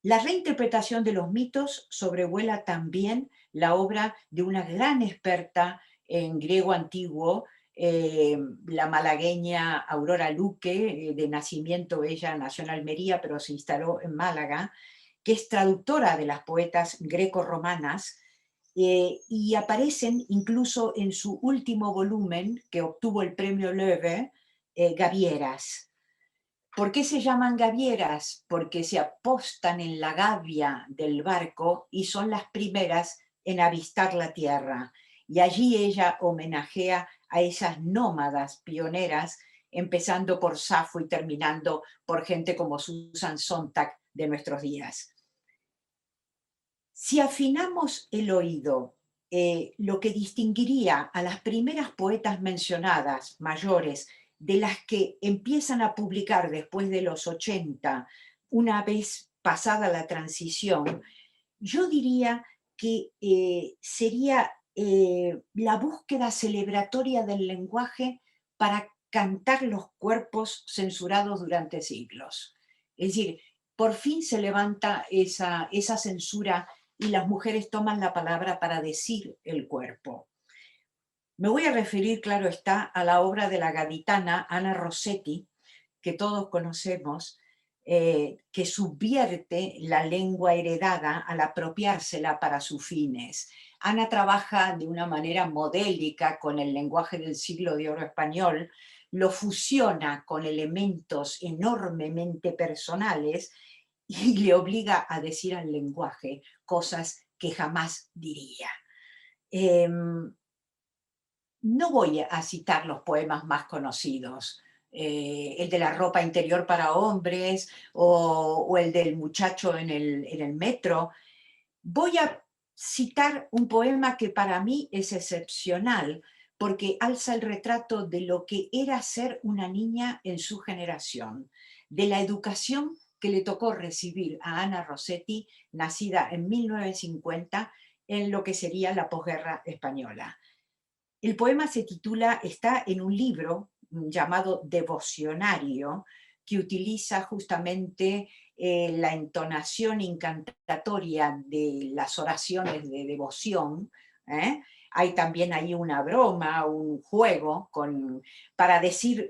La reinterpretación de los mitos sobrevuela también la obra de una gran experta en griego antiguo, la malagueña Aurora Luque, de nacimiento ella nació en Almería, pero se instaló en Málaga, que es traductora de las poetas greco-romanas, y aparecen incluso en su último volumen, que obtuvo el premio Loewe, Gavieras. ¿Por qué se llaman gavieras? Porque se apostan en la gavia del barco y son las primeras en avistar la tierra. Y allí ella homenajea a esas nómadas pioneras, empezando por Safo y terminando por gente como Susan Sontag de nuestros días. Si afinamos el oído, lo que distinguiría a las primeras poetas mencionadas, mayores, de las que empiezan a publicar después de los 80, una vez pasada la transición, yo diría que sería la búsqueda celebratoria del lenguaje para cantar los cuerpos censurados durante siglos. Es decir, por fin se levanta esa censura y las mujeres toman la palabra para decir el cuerpo. Me voy a referir, claro está, a la obra de la gaditana Ana Rossetti, que todos conocemos, que subvierte la lengua heredada al apropiársela para sus fines. Ana trabaja de una manera modélica con el lenguaje del siglo de oro español, lo fusiona con elementos enormemente personales y le obliga a decir al lenguaje cosas que jamás diría. No voy a citar los poemas más conocidos, el de la ropa interior para hombres o el del muchacho en el metro. Voy a citar un poema que para mí es excepcional porque alza el retrato de lo que era ser una niña en su generación, de la educación que le tocó recibir a Ana Rossetti, nacida en 1950, en lo que sería la posguerra española. El poema está en un libro llamado Devocionario, que utiliza justamente la entonación incantatoria de las oraciones de devoción. Hay también ahí una broma, un juego para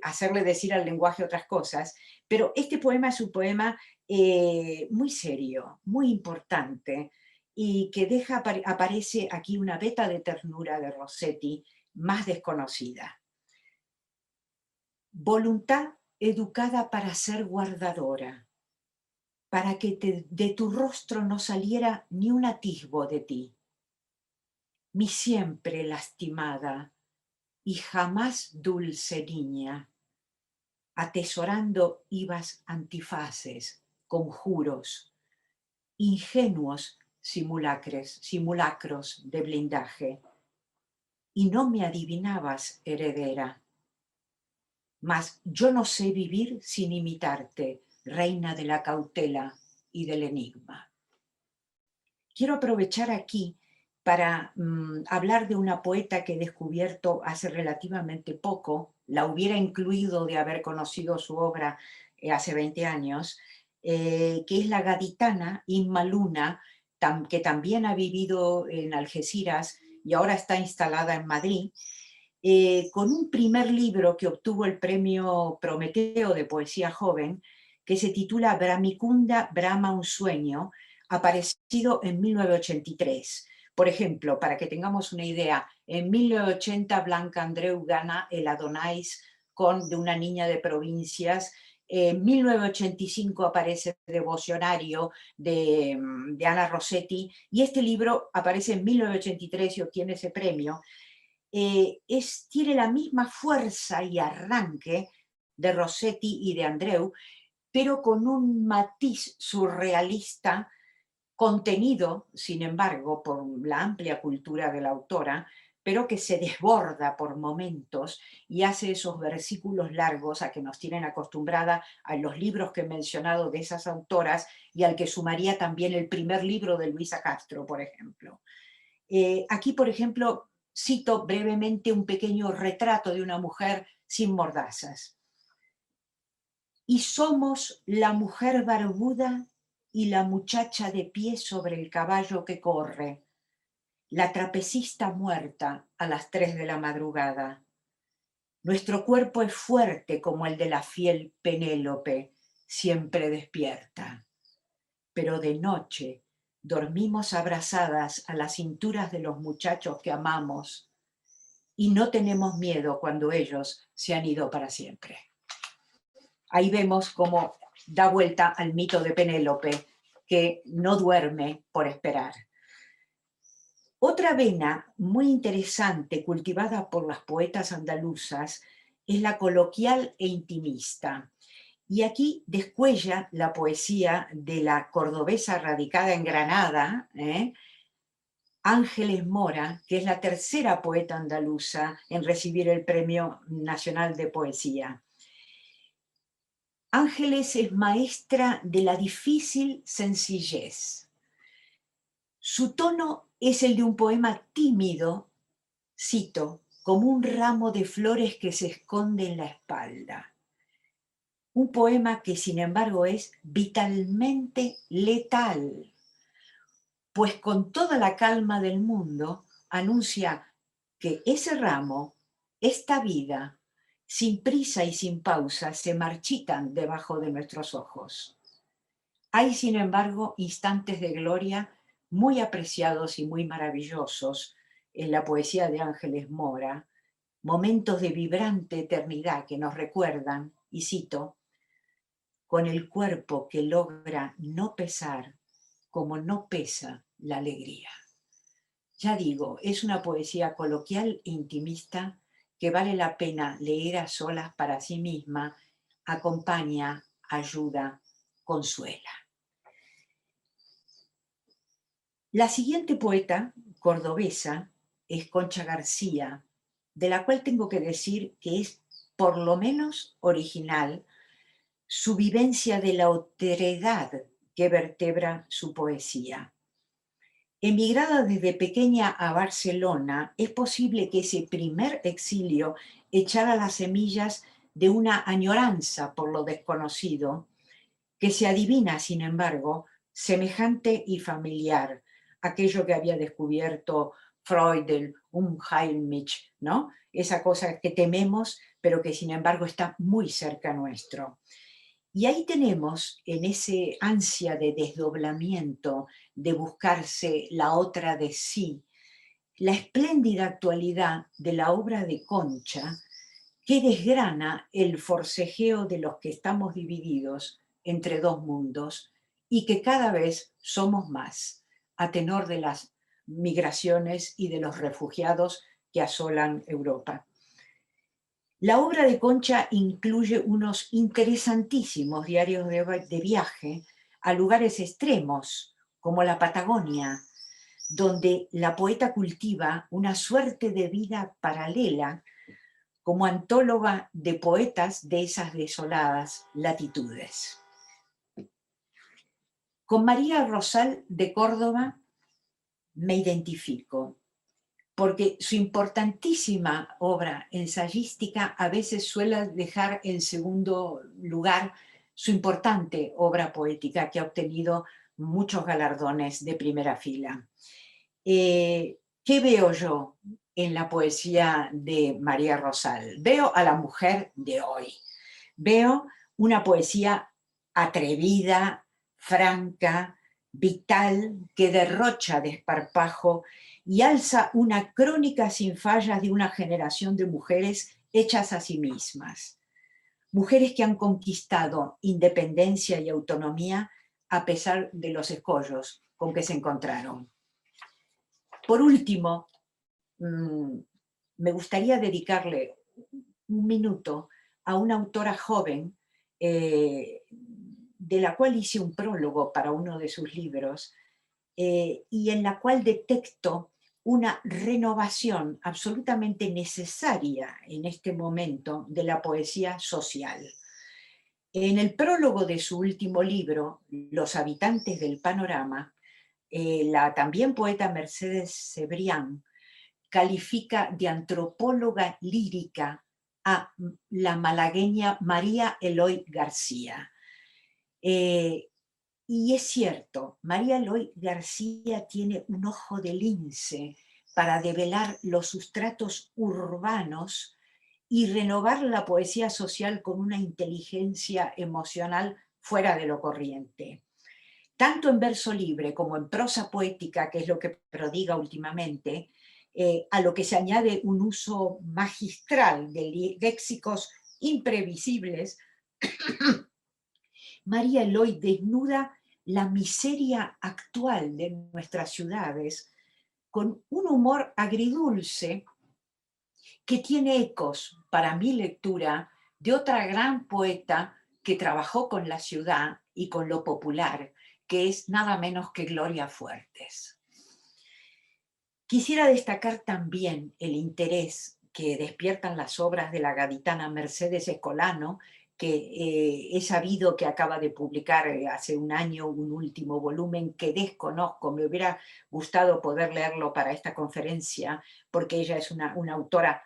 hacerle decir al lenguaje otras cosas, pero este poema es un poema muy serio, muy importante, y que aparece aquí una veta de ternura de Rossetti más desconocida. Voluntad educada para ser guardadora, para que de tu rostro no saliera ni un atisbo de ti. mi siempre lastimada y jamás dulce niña, atesorando ibas antifaces, conjuros, ingenuos simulacros de blindaje, y no me adivinabas heredera. Mas yo no sé vivir sin imitarte, reina de la cautela y del enigma. Quiero aprovechar aquí para hablar de una poeta que he descubierto hace relativamente poco, la hubiera incluido de haber conocido su obra hace 20 años, que es la gaditana Inma Luna, que también ha vivido en Algeciras y ahora está instalada en Madrid, con un primer libro que obtuvo el premio Prometeo de poesía joven, que se titula Bramicunda brama un sueño, aparecido en 1983. Por ejemplo, para que tengamos una idea, en 1980 Blanca Andreu gana el Adonais de una niña de provincias. En 1985 aparece Devocionario de Ana Rossetti, y este libro aparece en 1983 y obtiene ese premio. Tiene la misma fuerza y arranque de Rossetti y de Andreu, pero con un matiz surrealista contenido, sin embargo, por la amplia cultura de la autora, pero que se desborda por momentos y hace esos versículos largos a que nos tienen acostumbrada a los libros que he mencionado de esas autoras, y al que sumaría también el primer libro de Luisa Castro, por ejemplo. Aquí, por ejemplo, cito brevemente un pequeño retrato de una mujer sin mordazas. Y somos la mujer barbuda y la muchacha de pie sobre el caballo que corre, la trapecista muerta a las 3 de la madrugada. Nuestro cuerpo es fuerte como el de la fiel Penélope, siempre despierta. Pero de noche dormimos abrazadas a las cinturas de los muchachos que amamos y no tenemos miedo cuando ellos se han ido para siempre. Ahí vemos cómo da vuelta al mito de Penélope, que no duerme por esperar. Otra vena muy interesante cultivada por las poetas andaluzas es la coloquial e intimista. Y aquí descuella la poesía de la cordobesa radicada en Granada, Ángeles Mora, que es la tercera poeta andaluza en recibir el Premio Nacional de Poesía. Ángeles es maestra de la difícil sencillez. Su tono es el de un poema tímido, cito, como un ramo de flores que se esconde en la espalda. Un poema que, sin embargo, es vitalmente letal, pues con toda la calma del mundo anuncia que ese ramo, esta vida, sin prisa y sin pausa, se marchitan debajo de nuestros ojos. Hay, sin embargo, instantes de gloria muy apreciados y muy maravillosos en la poesía de Ángeles Mora, momentos de vibrante eternidad que nos recuerdan, y cito, con el cuerpo que logra no pesar como no pesa la alegría. Ya digo, es una poesía coloquial e intimista que vale la pena leer a solas para sí misma, acompaña, ayuda, consuela. La siguiente poeta cordobesa es Concha García, de la cual tengo que decir que es por lo menos original su vivencia de la otredad que vertebra su poesía. Emigrada desde pequeña a Barcelona, es posible que ese primer exilio echara las semillas de una añoranza por lo desconocido, que se adivina, sin embargo, semejante y familiar, aquello que había descubierto Freud, el Unheimlich, ¿no? Esa cosa que tememos, pero que sin embargo está muy cerca nuestro. Y ahí tenemos, en ese ansia de desdoblamiento, de buscarse la otra de sí, la espléndida actualidad de la obra de Concha, que desgrana el forcejeo de los que estamos divididos entre dos mundos y que cada vez somos más, a tenor de las migraciones y de los refugiados que asolan Europa. La obra de Concha incluye unos interesantísimos diarios de viaje a lugares extremos, como la Patagonia, donde la poeta cultiva una suerte de vida paralela como antóloga de poetas de esas desoladas latitudes. Con María Rosal de Córdoba me identifico, porque su importantísima obra ensayística a veces suele dejar en segundo lugar su importante obra poética, que ha obtenido muchos galardones de primera fila. ¿Qué veo yo en la poesía de María Rosal? Veo a la mujer de hoy. Veo una poesía atrevida, franca, vital, que derrocha desparpajo y alza una crónica sin fallas de una generación de mujeres hechas a sí mismas. Mujeres que han conquistado independencia y autonomía a pesar de los escollos con que se encontraron. Por último, me gustaría dedicarle un minuto a una autora joven de la cual hice un prólogo para uno de sus libros y en la cual detecto una renovación absolutamente necesaria en este momento de la poesía social. En el prólogo de su último libro, Los habitantes del panorama, la también poeta Mercedes Cebrián califica de antropóloga lírica a la malagueña María Eloy García. Y es cierto, María Eloy García tiene un ojo de lince para develar los sustratos urbanos y renovar la poesía social con una inteligencia emocional fuera de lo corriente. Tanto en verso libre como en prosa poética, que es lo que prodiga últimamente, a lo que se añade un uso magistral de léxicos imprevisibles, María Eloy desnuda la miseria actual de nuestras ciudades con un humor agridulce que tiene ecos, para mi lectura, de otra gran poeta que trabajó con la ciudad y con lo popular, que es nada menos que Gloria Fuertes. Quisiera destacar también el interés que despiertan las obras de la gaditana Mercedes Escolano, que he sabido que acaba de publicar hace un año un último volumen que desconozco, me hubiera gustado poder leerlo para esta conferencia, porque ella es una autora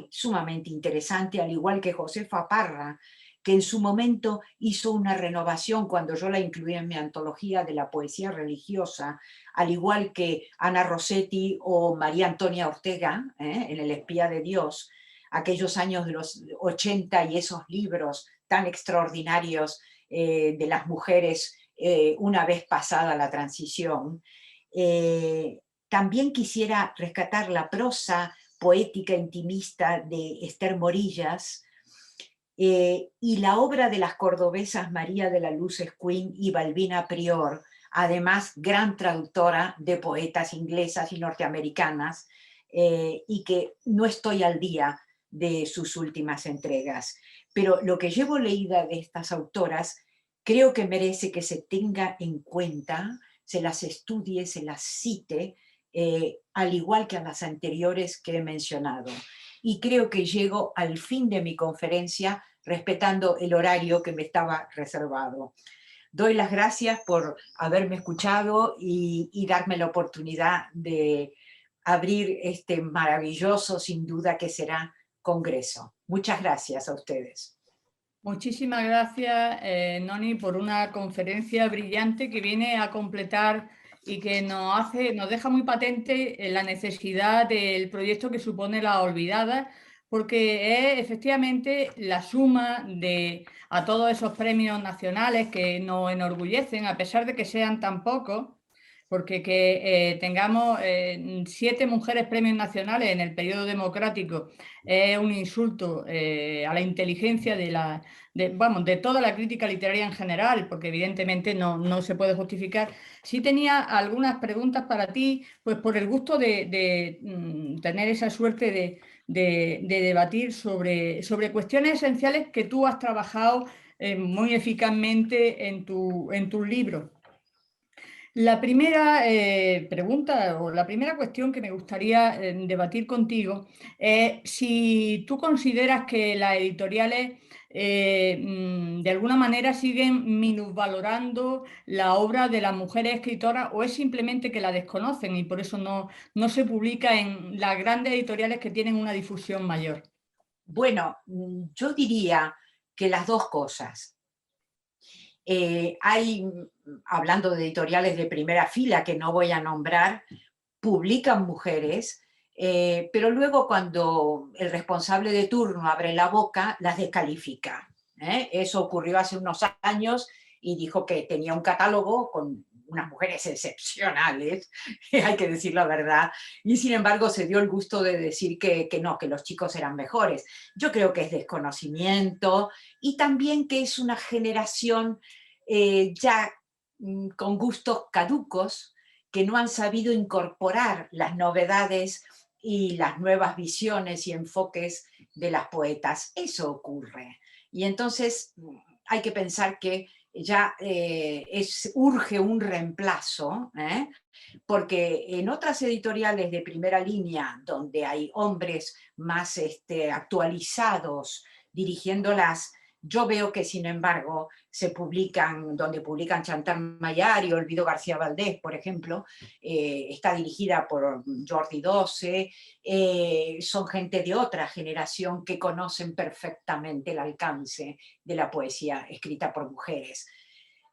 sumamente interesante, al igual que Josefa Parra, que en su momento hizo una renovación cuando yo la incluí en mi antología de la poesía religiosa, al igual que Ana Rossetti o María Antonia Ortega, en El espía de Dios, aquellos años de los 80 y esos libros tan extraordinarios de las mujeres una vez pasada la transición. También quisiera rescatar la prosa poética intimista de Esther Morillas, y la obra de las cordobesas María de la Luz Escuín y Balbina Prior, además gran traductora de poetas inglesas y norteamericanas, y que no estoy al día de sus últimas entregas. Pero lo que llevo leída de estas autoras creo que merece que se tenga en cuenta, se las estudie, se las cite, al igual que a las anteriores que he mencionado. Y creo que llego al fin de mi conferencia respetando el horario que me estaba reservado. Doy las gracias por haberme escuchado y darme la oportunidad de abrir este maravilloso, sin duda, que será Congreso. Muchas gracias a ustedes. Muchísimas gracias, Noni, por una conferencia brillante que viene a completar y que nos deja muy patente la necesidad del proyecto que supone La Olvidada, porque es efectivamente la suma a todos esos premios nacionales que nos enorgullecen, a pesar de que sean tan pocos, porque que tengamos 7 mujeres premios nacionales en el periodo democrático es un insulto a la inteligencia de toda la crítica literaria en general, porque evidentemente no se puede justificar. Sí tenía algunas preguntas para ti, pues por el gusto de tener esa suerte de debatir sobre cuestiones esenciales que tú has trabajado muy eficazmente en tus libros. La primera pregunta o la primera cuestión que me gustaría debatir contigo es si tú consideras que las editoriales de alguna manera siguen minusvalorando la obra de las mujeres escritoras, o es simplemente que la desconocen y por eso no se publica en las grandes editoriales que tienen una difusión mayor. Bueno, yo diría que las dos cosas. Hablando de editoriales de primera fila que no voy a nombrar, publican mujeres, pero luego cuando el responsable de turno abre la boca, las descalifica. Eso ocurrió hace unos años y dijo que tenía un catálogo con unas mujeres excepcionales, hay que decir la verdad, y sin embargo se dio el gusto de decir que no, que los chicos eran mejores. Yo creo que es desconocimiento y también que es una generación ya con gustos caducos, que no han sabido incorporar las novedades y las nuevas visiones y enfoques de las poetas. Eso ocurre. Y entonces hay que pensar que ya urge un reemplazo, porque en otras editoriales de primera línea, donde hay hombres más actualizados dirigiéndolas, yo veo que, sin embargo, donde publican Chantal Mayar y Olvido García Valdés, por ejemplo, está dirigida por Jordi Doce, son gente de otra generación que conocen perfectamente el alcance de la poesía escrita por mujeres.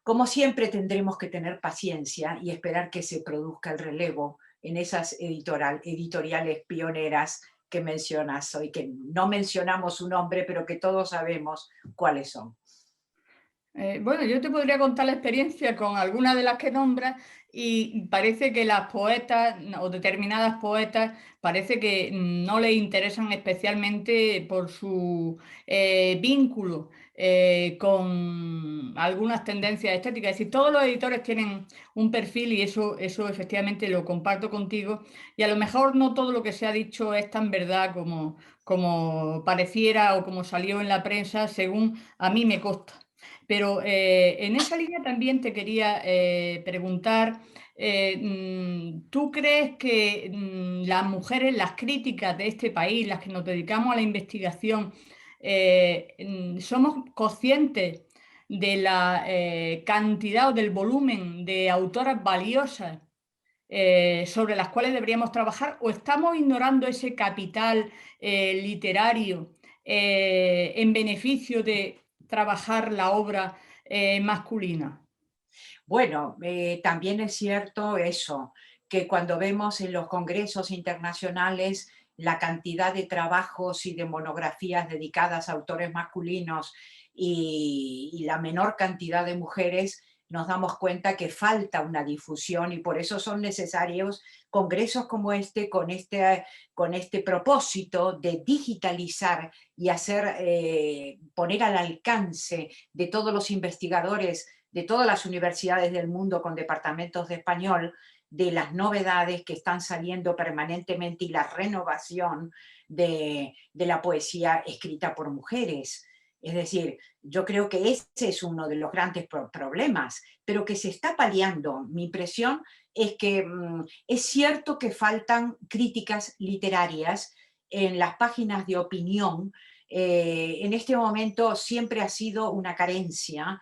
Como siempre, tendremos que tener paciencia y esperar que se produzca el relevo en esas editoriales pioneras que mencionas hoy, que no mencionamos su nombre, pero que todos sabemos cuáles son. Bueno, yo te podría contar la experiencia con algunas de las que nombras, y parece que las poetas o determinadas poetas parece que no les interesan especialmente por su vínculo con algunas tendencias estéticas. Es decir, todos los editores tienen un perfil y eso efectivamente lo comparto contigo, y a lo mejor no todo lo que se ha dicho es tan verdad como pareciera o como salió en la prensa, según a mí me consta. Pero en esa línea también te quería preguntar, ¿tú crees que las mujeres, las críticas de este país, las que nos dedicamos a la investigación, somos conscientes de la cantidad o del volumen de autoras valiosas sobre las cuales deberíamos trabajar, o estamos ignorando ese capital literario en beneficio de trabajar la obra masculina? Bueno, también es cierto eso, que cuando vemos en los congresos internacionales la cantidad de trabajos y de monografías dedicadas a autores masculinos y la menor cantidad de mujeres, nos damos cuenta que falta una difusión y por eso son necesarios congresos como con este propósito de digitalizar y poner al alcance de todos los investigadores de todas las universidades del mundo con departamentos de español, de las novedades que están saliendo permanentemente y la renovación de la poesía escrita por mujeres. Es decir, yo creo que ese es uno de los grandes problemas, pero que se está paliando. Mi impresión es que es cierto que faltan críticas literarias en las páginas de opinión. En este momento siempre ha sido una carencia,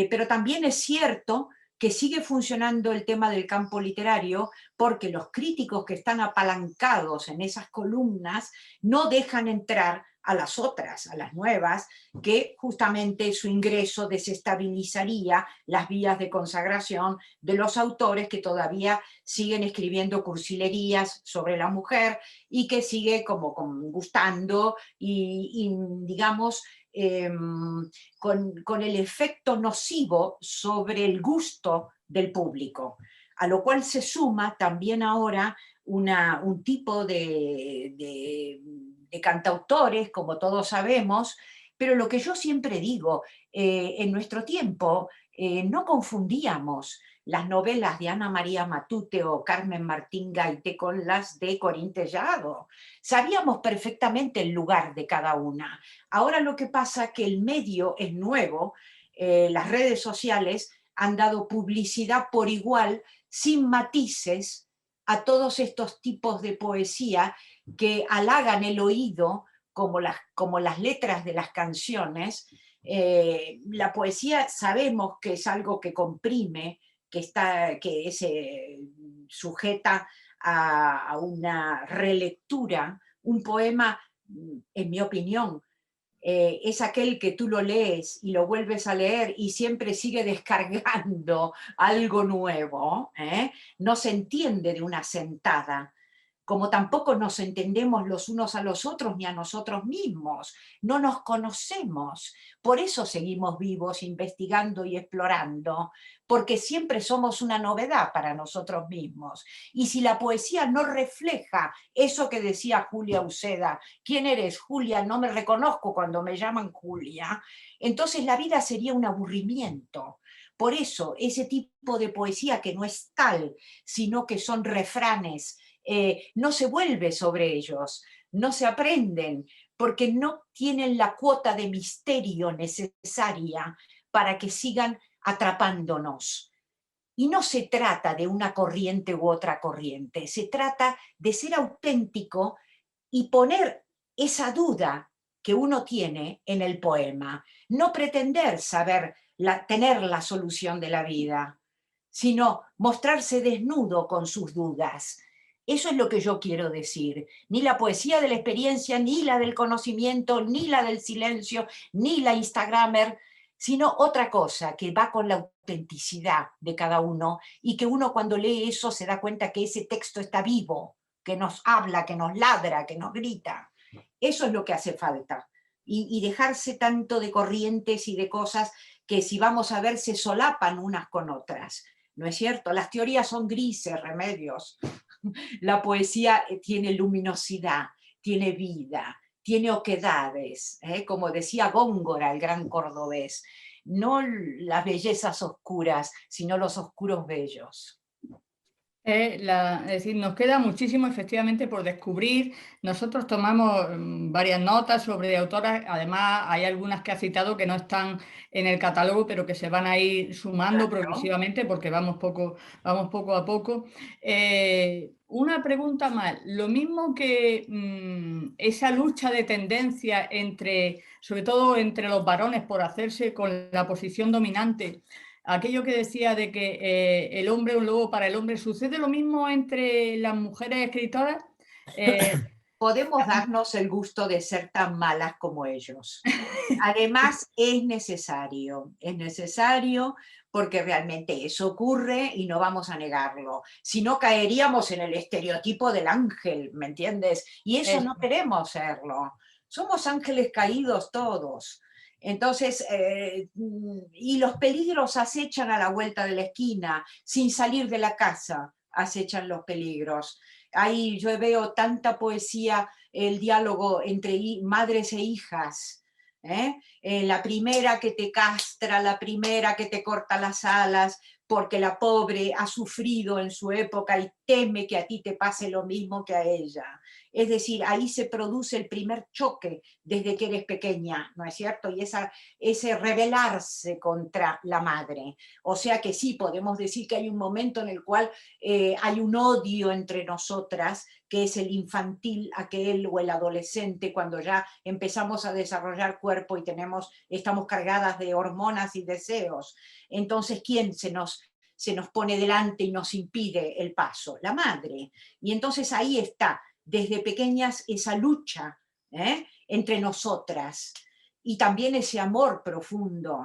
pero también es cierto que sigue funcionando el tema del campo literario porque los críticos que están apalancados en esas columnas no dejan entrar a las otras, a las nuevas, que justamente su ingreso desestabilizaría las vías de consagración de los autores que todavía siguen escribiendo cursilerías sobre la mujer y que sigue como gustando y digamos, con el efecto nocivo sobre el gusto del público. a lo cual se suma también ahora un tipo de cantautores, como todos sabemos, pero lo que yo siempre digo, en nuestro tiempo no confundíamos las novelas de Ana María Matute o Carmen Martín Gaite con las de Corín Tellado. Sabíamos perfectamente el lugar de cada una. Ahora lo que pasa es que el medio es nuevo, las redes sociales han dado publicidad por igual, sin matices, a todos estos tipos de poesía que halagan el oído como las letras de las canciones. La poesía sabemos que es algo que comprime, que es sujeta a una relectura. Un poema, en mi opinión, es aquel que tú lo lees y lo vuelves a leer y siempre sigue descargando algo nuevo, ¿eh? No se entiende de una sentada, como tampoco nos entendemos los unos a los otros ni a nosotros mismos, no nos conocemos, por eso seguimos vivos, investigando y explorando, porque siempre somos una novedad para nosotros mismos. Y si la poesía no refleja eso que decía Julia Uceda, ¿quién eres, Julia? No me reconozco cuando me llaman Julia, entonces la vida sería un aburrimiento. Por eso, ese tipo de poesía que no es tal, sino que son refranes, no se vuelve sobre ellos, no se aprenden, porque no tienen la cuota de misterio necesaria para que sigan atrapándonos. Y no se trata de una corriente u otra corriente, se trata de ser auténtico y poner esa duda que uno tiene en el poema, no pretender tener la solución de la vida, sino mostrarse desnudo con sus dudas. Eso es lo que yo quiero decir. Ni la poesía de la experiencia, ni la del conocimiento, ni la del silencio, ni la Instagramer, sino otra cosa que va con la autenticidad de cada uno y que uno cuando lee eso se da cuenta que ese texto está vivo, que nos habla, que nos ladra, que nos grita. Eso es lo que hace falta. Y dejarse tanto de corrientes y de cosas que si vamos a ver se solapan unas con otras. ¿No es cierto? Las teorías son grises, Remedios. La poesía tiene luminosidad, tiene vida, tiene oquedades, como decía Góngora, el gran cordobés. No las bellezas oscuras, sino los oscuros bellos. Es decir, nos queda muchísimo efectivamente por descubrir. Nosotros tomamos varias notas sobre autoras, además hay algunas que ha citado que no están en el catálogo, pero que se van a ir sumando Claro. progresivamente porque vamos poco a poco. Una pregunta más, lo mismo que esa lucha de tendencia entre, sobre todo entre los varones por hacerse con la posición dominante, aquello que decía de que el hombre es un lobo para el hombre, ¿sucede lo mismo entre las mujeres escritoras? Eh, Podemos darnos el gusto de ser tan malas como ellos. Además, es necesario porque realmente eso ocurre y no vamos a negarlo. Si no, caeríamos en el estereotipo del ángel, ¿me entiendes? Y eso eso. no queremos serlo. Somos ángeles caídos todos. Entonces, y los peligros acechan a la vuelta de la esquina, sin salir de la casa, acechan los peligros. Ahí yo veo tanta poesía, el diálogo entre madres e hijas, ¿eh? La primera que te castra, la primera que te corta las alas, porque la pobre ha sufrido en su época y teme que a ti te pase lo mismo que a ella. Es decir, ahí se produce el primer choque desde que eres pequeña, ¿no es cierto? Y ese rebelarse contra la madre. O sea que sí, podemos decir que hay un momento en el cual hay un odio entre nosotras, que es el infantil, aquel o el adolescente, cuando ya empezamos a desarrollar cuerpo y estamos cargadas de hormonas y deseos. Entonces, ¿quién se nos pone delante y nos impide el paso? La madre. Y entonces ahí está, desde pequeñas, esa lucha entre nosotras. Y también ese amor profundo,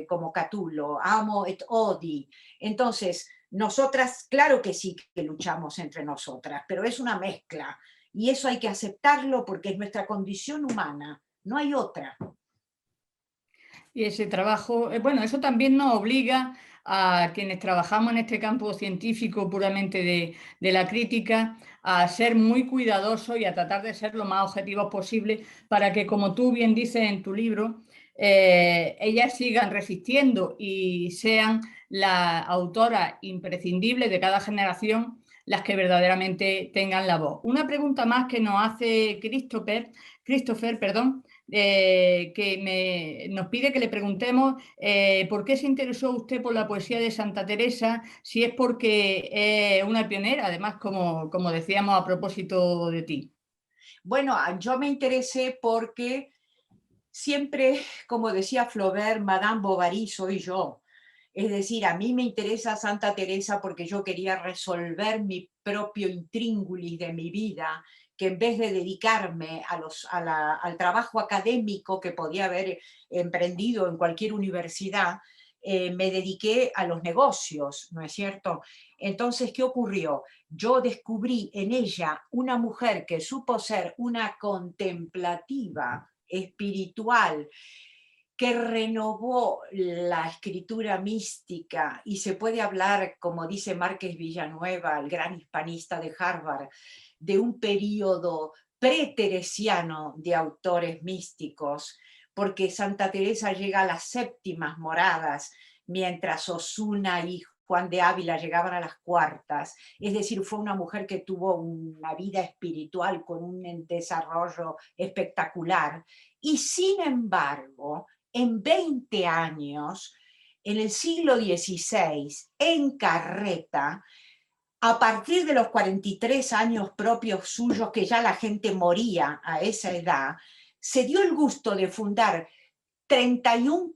como Catulo, amo et odi. Entonces, nosotras, claro que sí que luchamos entre nosotras, pero es una mezcla. Y eso hay que aceptarlo porque es nuestra condición humana, no hay otra. Y ese trabajo, bueno, eso también nos obliga a quienes trabajamos en este campo científico puramente de la crítica a ser muy cuidadosos y a tratar de ser lo más objetivos posible para que, como tú bien dices en tu libro, ellas sigan resistiendo y sean las autoras imprescindibles de cada generación las que verdaderamente tengan la voz. Una pregunta más que nos hace Christopher, perdón, nos pide que le preguntemos por qué se interesó usted por la poesía de Santa Teresa, si es porque es una pionera, además, como decíamos a propósito de ti. Bueno, yo me interesé porque siempre, como decía Flaubert, Madame Bovary soy yo. Es decir, a mí me interesa Santa Teresa porque yo quería resolver mi propio intríngulis de mi vida, que en vez de dedicarme al trabajo académico que podía haber emprendido en cualquier universidad, me dediqué a los negocios, ¿no es cierto? Entonces, ¿qué ocurrió? Yo descubrí en ella una mujer que supo ser una contemplativa, espiritual, que renovó la escritura mística, y se puede hablar, como dice Márquez Villanueva, el gran hispanista de Harvard, de un periodo preteresiano de autores místicos, porque Santa Teresa llega a las séptimas moradas, mientras Osuna y Juan de Ávila llegaban a las cuartas. Es decir, fue una mujer que tuvo una vida espiritual con un desarrollo espectacular. Y sin embargo, en 20 años, en el siglo XVI, en carreta, a partir de los 43 años propios suyos, que ya la gente moría a esa edad, se dio el gusto de fundar 31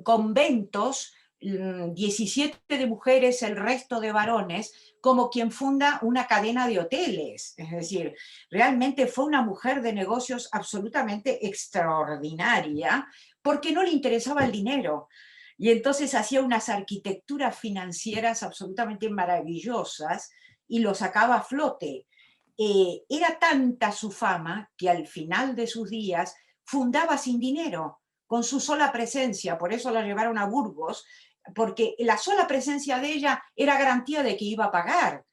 conventos, 17 de mujeres, el resto de varones, como quien funda una cadena de hoteles. Es decir, realmente fue una mujer de negocios absolutamente extraordinaria, porque no le interesaba el dinero. Y entonces hacía unas arquitecturas financieras absolutamente maravillosas y lo sacaba a flote. Era tanta su fama que al final de sus días fundaba sin dinero, con su sola presencia. Por eso la llevaron a Burgos, porque la sola presencia de ella era garantía de que iba a pagar.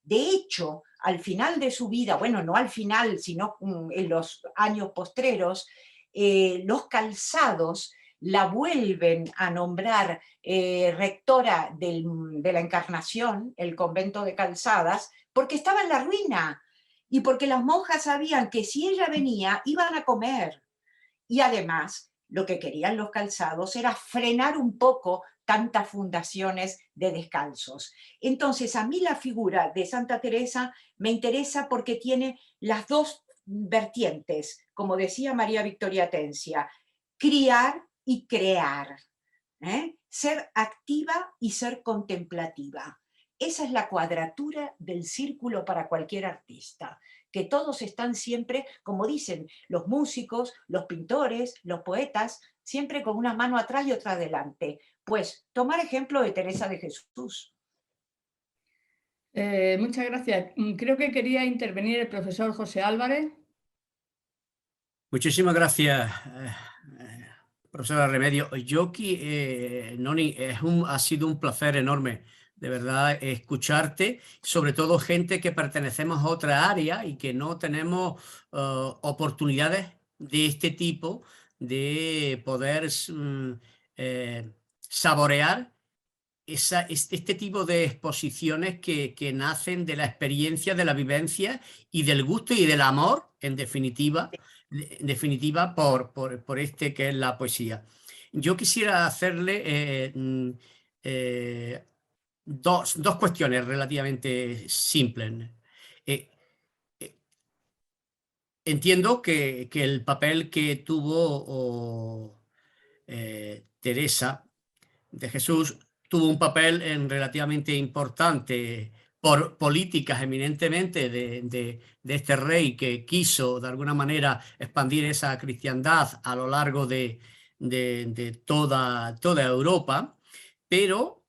De hecho, al final de su vida, bueno, no al final, sino en los años postreros, los Calzados la vuelven a nombrar rectora de la Encarnación, el convento de Calzadas, porque estaba en la ruina y porque las monjas sabían que si ella venía, iban a comer. Y además, lo que querían los Calzados era frenar un poco tantas fundaciones de descalzos. Entonces, a mí la figura de Santa Teresa me interesa porque tiene las dos vertientes, como decía María Victoria Atencia, criar y crear, ser activa y ser contemplativa. Esa es la cuadratura del círculo para cualquier artista, que todos están siempre, como dicen los músicos, los pintores, los poetas, siempre con una mano atrás y otra adelante. Pues tomar ejemplo de Teresa de Jesús. Muchas gracias. Creo que quería intervenir el profesor José Álvarez. Muchísimas gracias, profesora Remedio. Noni, ha sido un placer enorme, de verdad, escucharte, sobre todo gente que pertenecemos a otra área y que no tenemos oportunidades de este tipo de poder saborear este tipo de exposiciones que nacen de la experiencia, de la vivencia y del gusto y del amor, en definitiva por este que es la poesía. Yo quisiera hacerle dos cuestiones relativamente simples. Eh, eh, Entiendo que el papel que tuvo Teresa de Jesús tuvo un papel relativamente importante por políticas eminentemente de este rey que quiso de alguna manera expandir esa cristiandad a lo largo de toda Europa, pero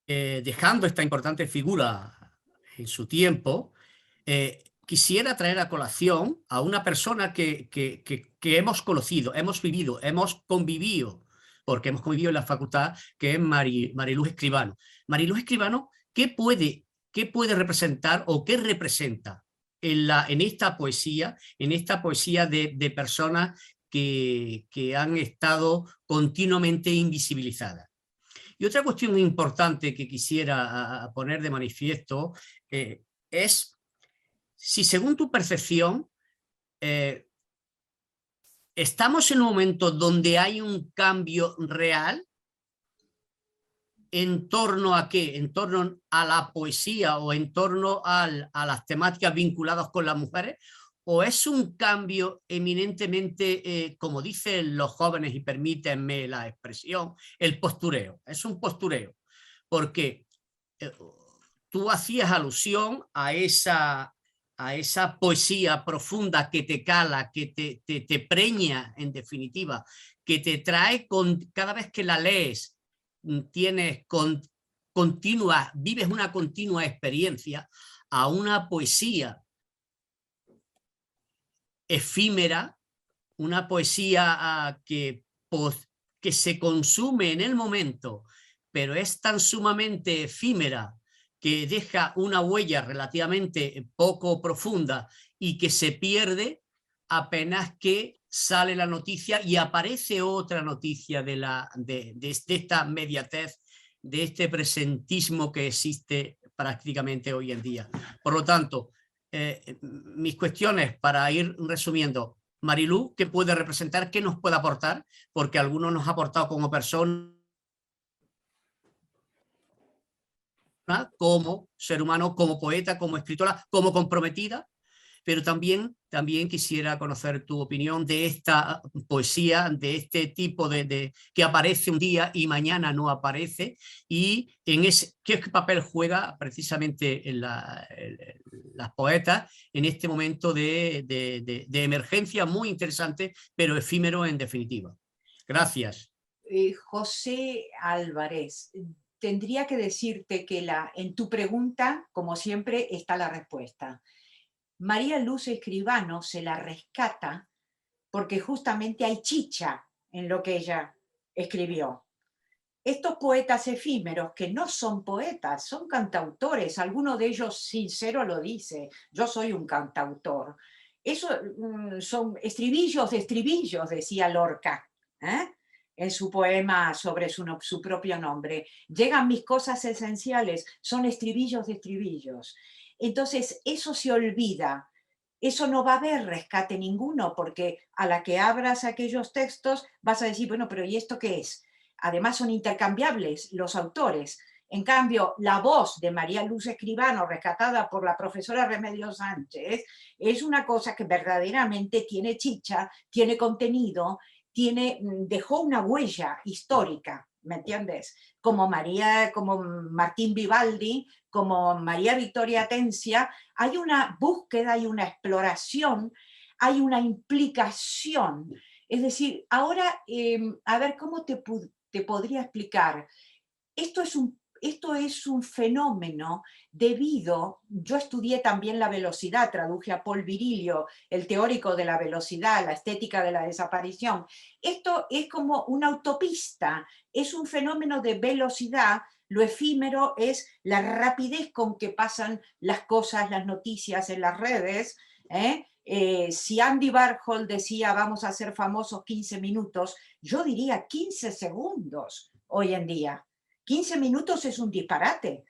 dejando esta importante figura en su tiempo, quisiera traer a colación a una persona que hemos conocido, hemos vivido, hemos convivido, porque hemos convivido en la facultad, que es Mariluz Escribano. Mariluz Escribano, ¿qué puede representar o qué representa en esta poesía de personas que han estado continuamente invisibilizadas? Y otra cuestión importante que quisiera poner de manifiesto es si, según tu percepción, estamos en un momento donde hay un cambio real en torno a qué, en torno a la poesía o en torno a las temáticas vinculadas con las mujeres, o es un cambio eminentemente, como dicen los jóvenes, y permítanme la expresión, el postureo. Es un postureo, porque tú hacías alusión a esa poesía profunda que te cala, que te preña, en definitiva, que te trae cada vez que la lees, vives una continua experiencia, a una poesía efímera, una poesía que se consume en el momento, pero es tan sumamente efímera que deja una huella relativamente poco profunda y que se pierde apenas que sale la noticia y aparece otra noticia de esta mediatez, de este presentismo que existe prácticamente hoy en día. Por lo tanto, mis cuestiones, para ir resumiendo: Mariluz, ¿qué puede representar? ¿Qué nos puede aportar? Porque algunos nos ha aportado como persona, como ser humano, como poeta, como escritora, como comprometida, pero también quisiera conocer tu opinión de esta poesía, de este tipo que aparece un día y mañana no aparece, y qué papel juega precisamente en las poetas en este momento de emergencia muy interesante, pero efímero en definitiva. Gracias. José Álvarez, tendría que decirte que en tu pregunta, como siempre, está la respuesta. María Luz Escribano se la rescata porque justamente hay chicha en lo que ella escribió. Estos poetas efímeros, que no son poetas, son cantautores, alguno de ellos sincero lo dice: yo soy un cantautor. Eso son estribillos de estribillos, decía Lorca, en su poema sobre su propio nombre. Llegan mis cosas esenciales, son estribillos de estribillos. Entonces, eso se olvida. Eso no va a haber rescate ninguno, porque a la que abras aquellos textos vas a decir, bueno, pero ¿y esto qué es? Además son intercambiables los autores. En cambio, la voz de María Luz Escribano, rescatada por la profesora Remedios Sánchez, es una cosa que verdaderamente tiene chicha, tiene contenido, dejó una huella histórica, ¿me entiendes? Como Martín Vivaldi, como María Victoria Atencia, hay una búsqueda, hay una exploración, hay una implicación. Es decir, ahora, a ver, ¿cómo te podría explicar? Esto es un fenómeno yo estudié también la velocidad, traduje a Paul Virilio, el teórico de la velocidad, la estética de la desaparición. Esto es como una autopista, es un fenómeno de velocidad. Lo efímero es la rapidez con que pasan las cosas, las noticias en las redes. Si Andy Warhol decía vamos a ser famosos 15 minutos, yo diría 15 segundos hoy en día. 15 minutos es un disparate.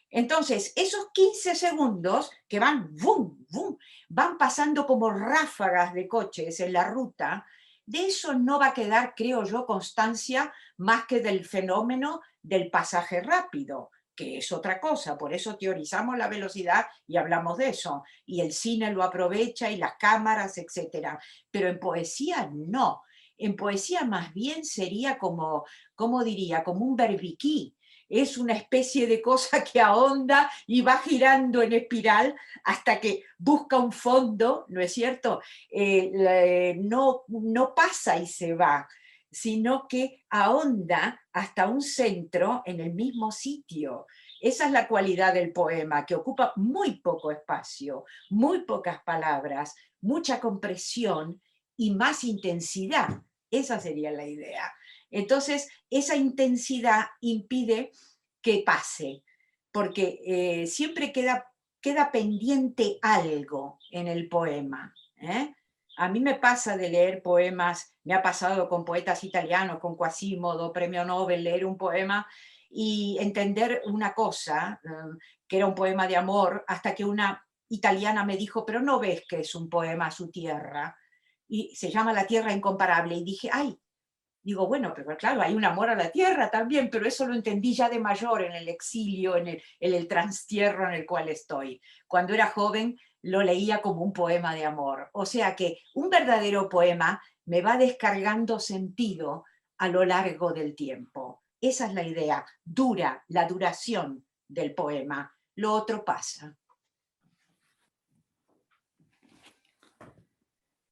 Entonces, esos 15 segundos que van, boom, boom, van pasando como ráfagas de coches en la ruta, de eso no va a quedar, creo yo, constancia más que del fenómeno del pasaje rápido, que es otra cosa. Por eso teorizamos la velocidad y hablamos de eso. Y el cine lo aprovecha y las cámaras, etc. Pero en poesía no. En poesía más bien sería como diría, como un berbiquí. Es una especie de cosa que ahonda y va girando en espiral hasta que busca un fondo, ¿no es cierto? No pasa y se va, sino que ahonda hasta un centro en el mismo sitio. Esa es la cualidad del poema, que ocupa muy poco espacio, muy pocas palabras, mucha compresión y más intensidad. Esa sería la idea. Entonces, esa intensidad impide que pase, porque siempre queda pendiente algo en el poema. A mí me pasa de leer poemas, me ha pasado con poetas italianos, con Quasimodo, premio Nobel, leer un poema y entender una cosa, que era un poema de amor, hasta que una italiana me dijo, pero no ves que es un poema a su tierra, y se llama La tierra incomparable, y dije, ay, digo, bueno, pero claro, hay un amor a la tierra también, pero eso lo entendí ya de mayor en el exilio, en el transtierro en el cual estoy. Cuando era joven lo leía como un poema de amor. O sea que un verdadero poema me va descargando sentido a lo largo del tiempo. Esa es la idea, dura la duración del poema. Lo otro pasa.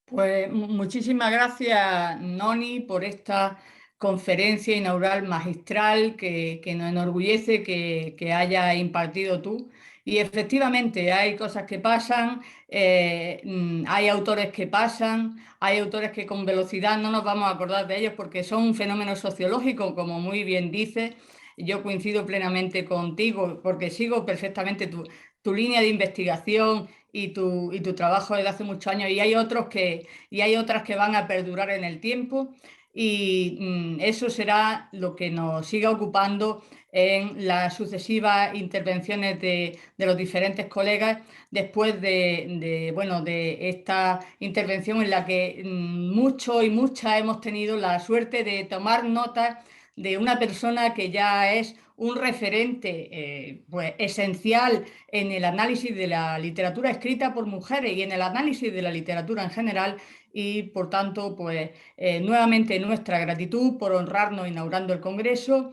Pues muchísimas gracias, Noni, por esta conferencia inaugural magistral que nos enorgullece que hayas impartido tú. Y efectivamente hay cosas que pasan, hay autores que pasan, hay autores que con velocidad no nos vamos a acordar de ellos porque son un fenómeno sociológico, como muy bien dices. Yo coincido plenamente contigo porque sigo perfectamente tu línea de investigación y tu trabajo desde hace muchos años, y hay otras que van a perdurar en el tiempo, y eso será lo que nos siga ocupando en las sucesivas intervenciones de los diferentes colegas después de esta intervención en la que muchos y muchas hemos tenido la suerte de tomar nota de una persona que ya es un referente pues, esencial en el análisis de la literatura escrita por mujeres y en el análisis de la literatura en general, y por tanto, pues nuevamente nuestra gratitud por honrarnos inaugurando el Congreso.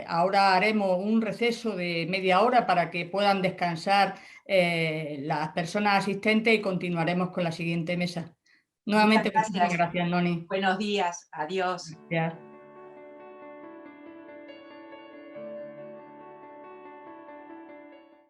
Ahora haremos un receso de media hora para que puedan descansar las personas asistentes y continuaremos con la siguiente mesa. Nuevamente, Muchas muchísimas gracias. gracias, Noni. Buenos días. Adiós. Gracias.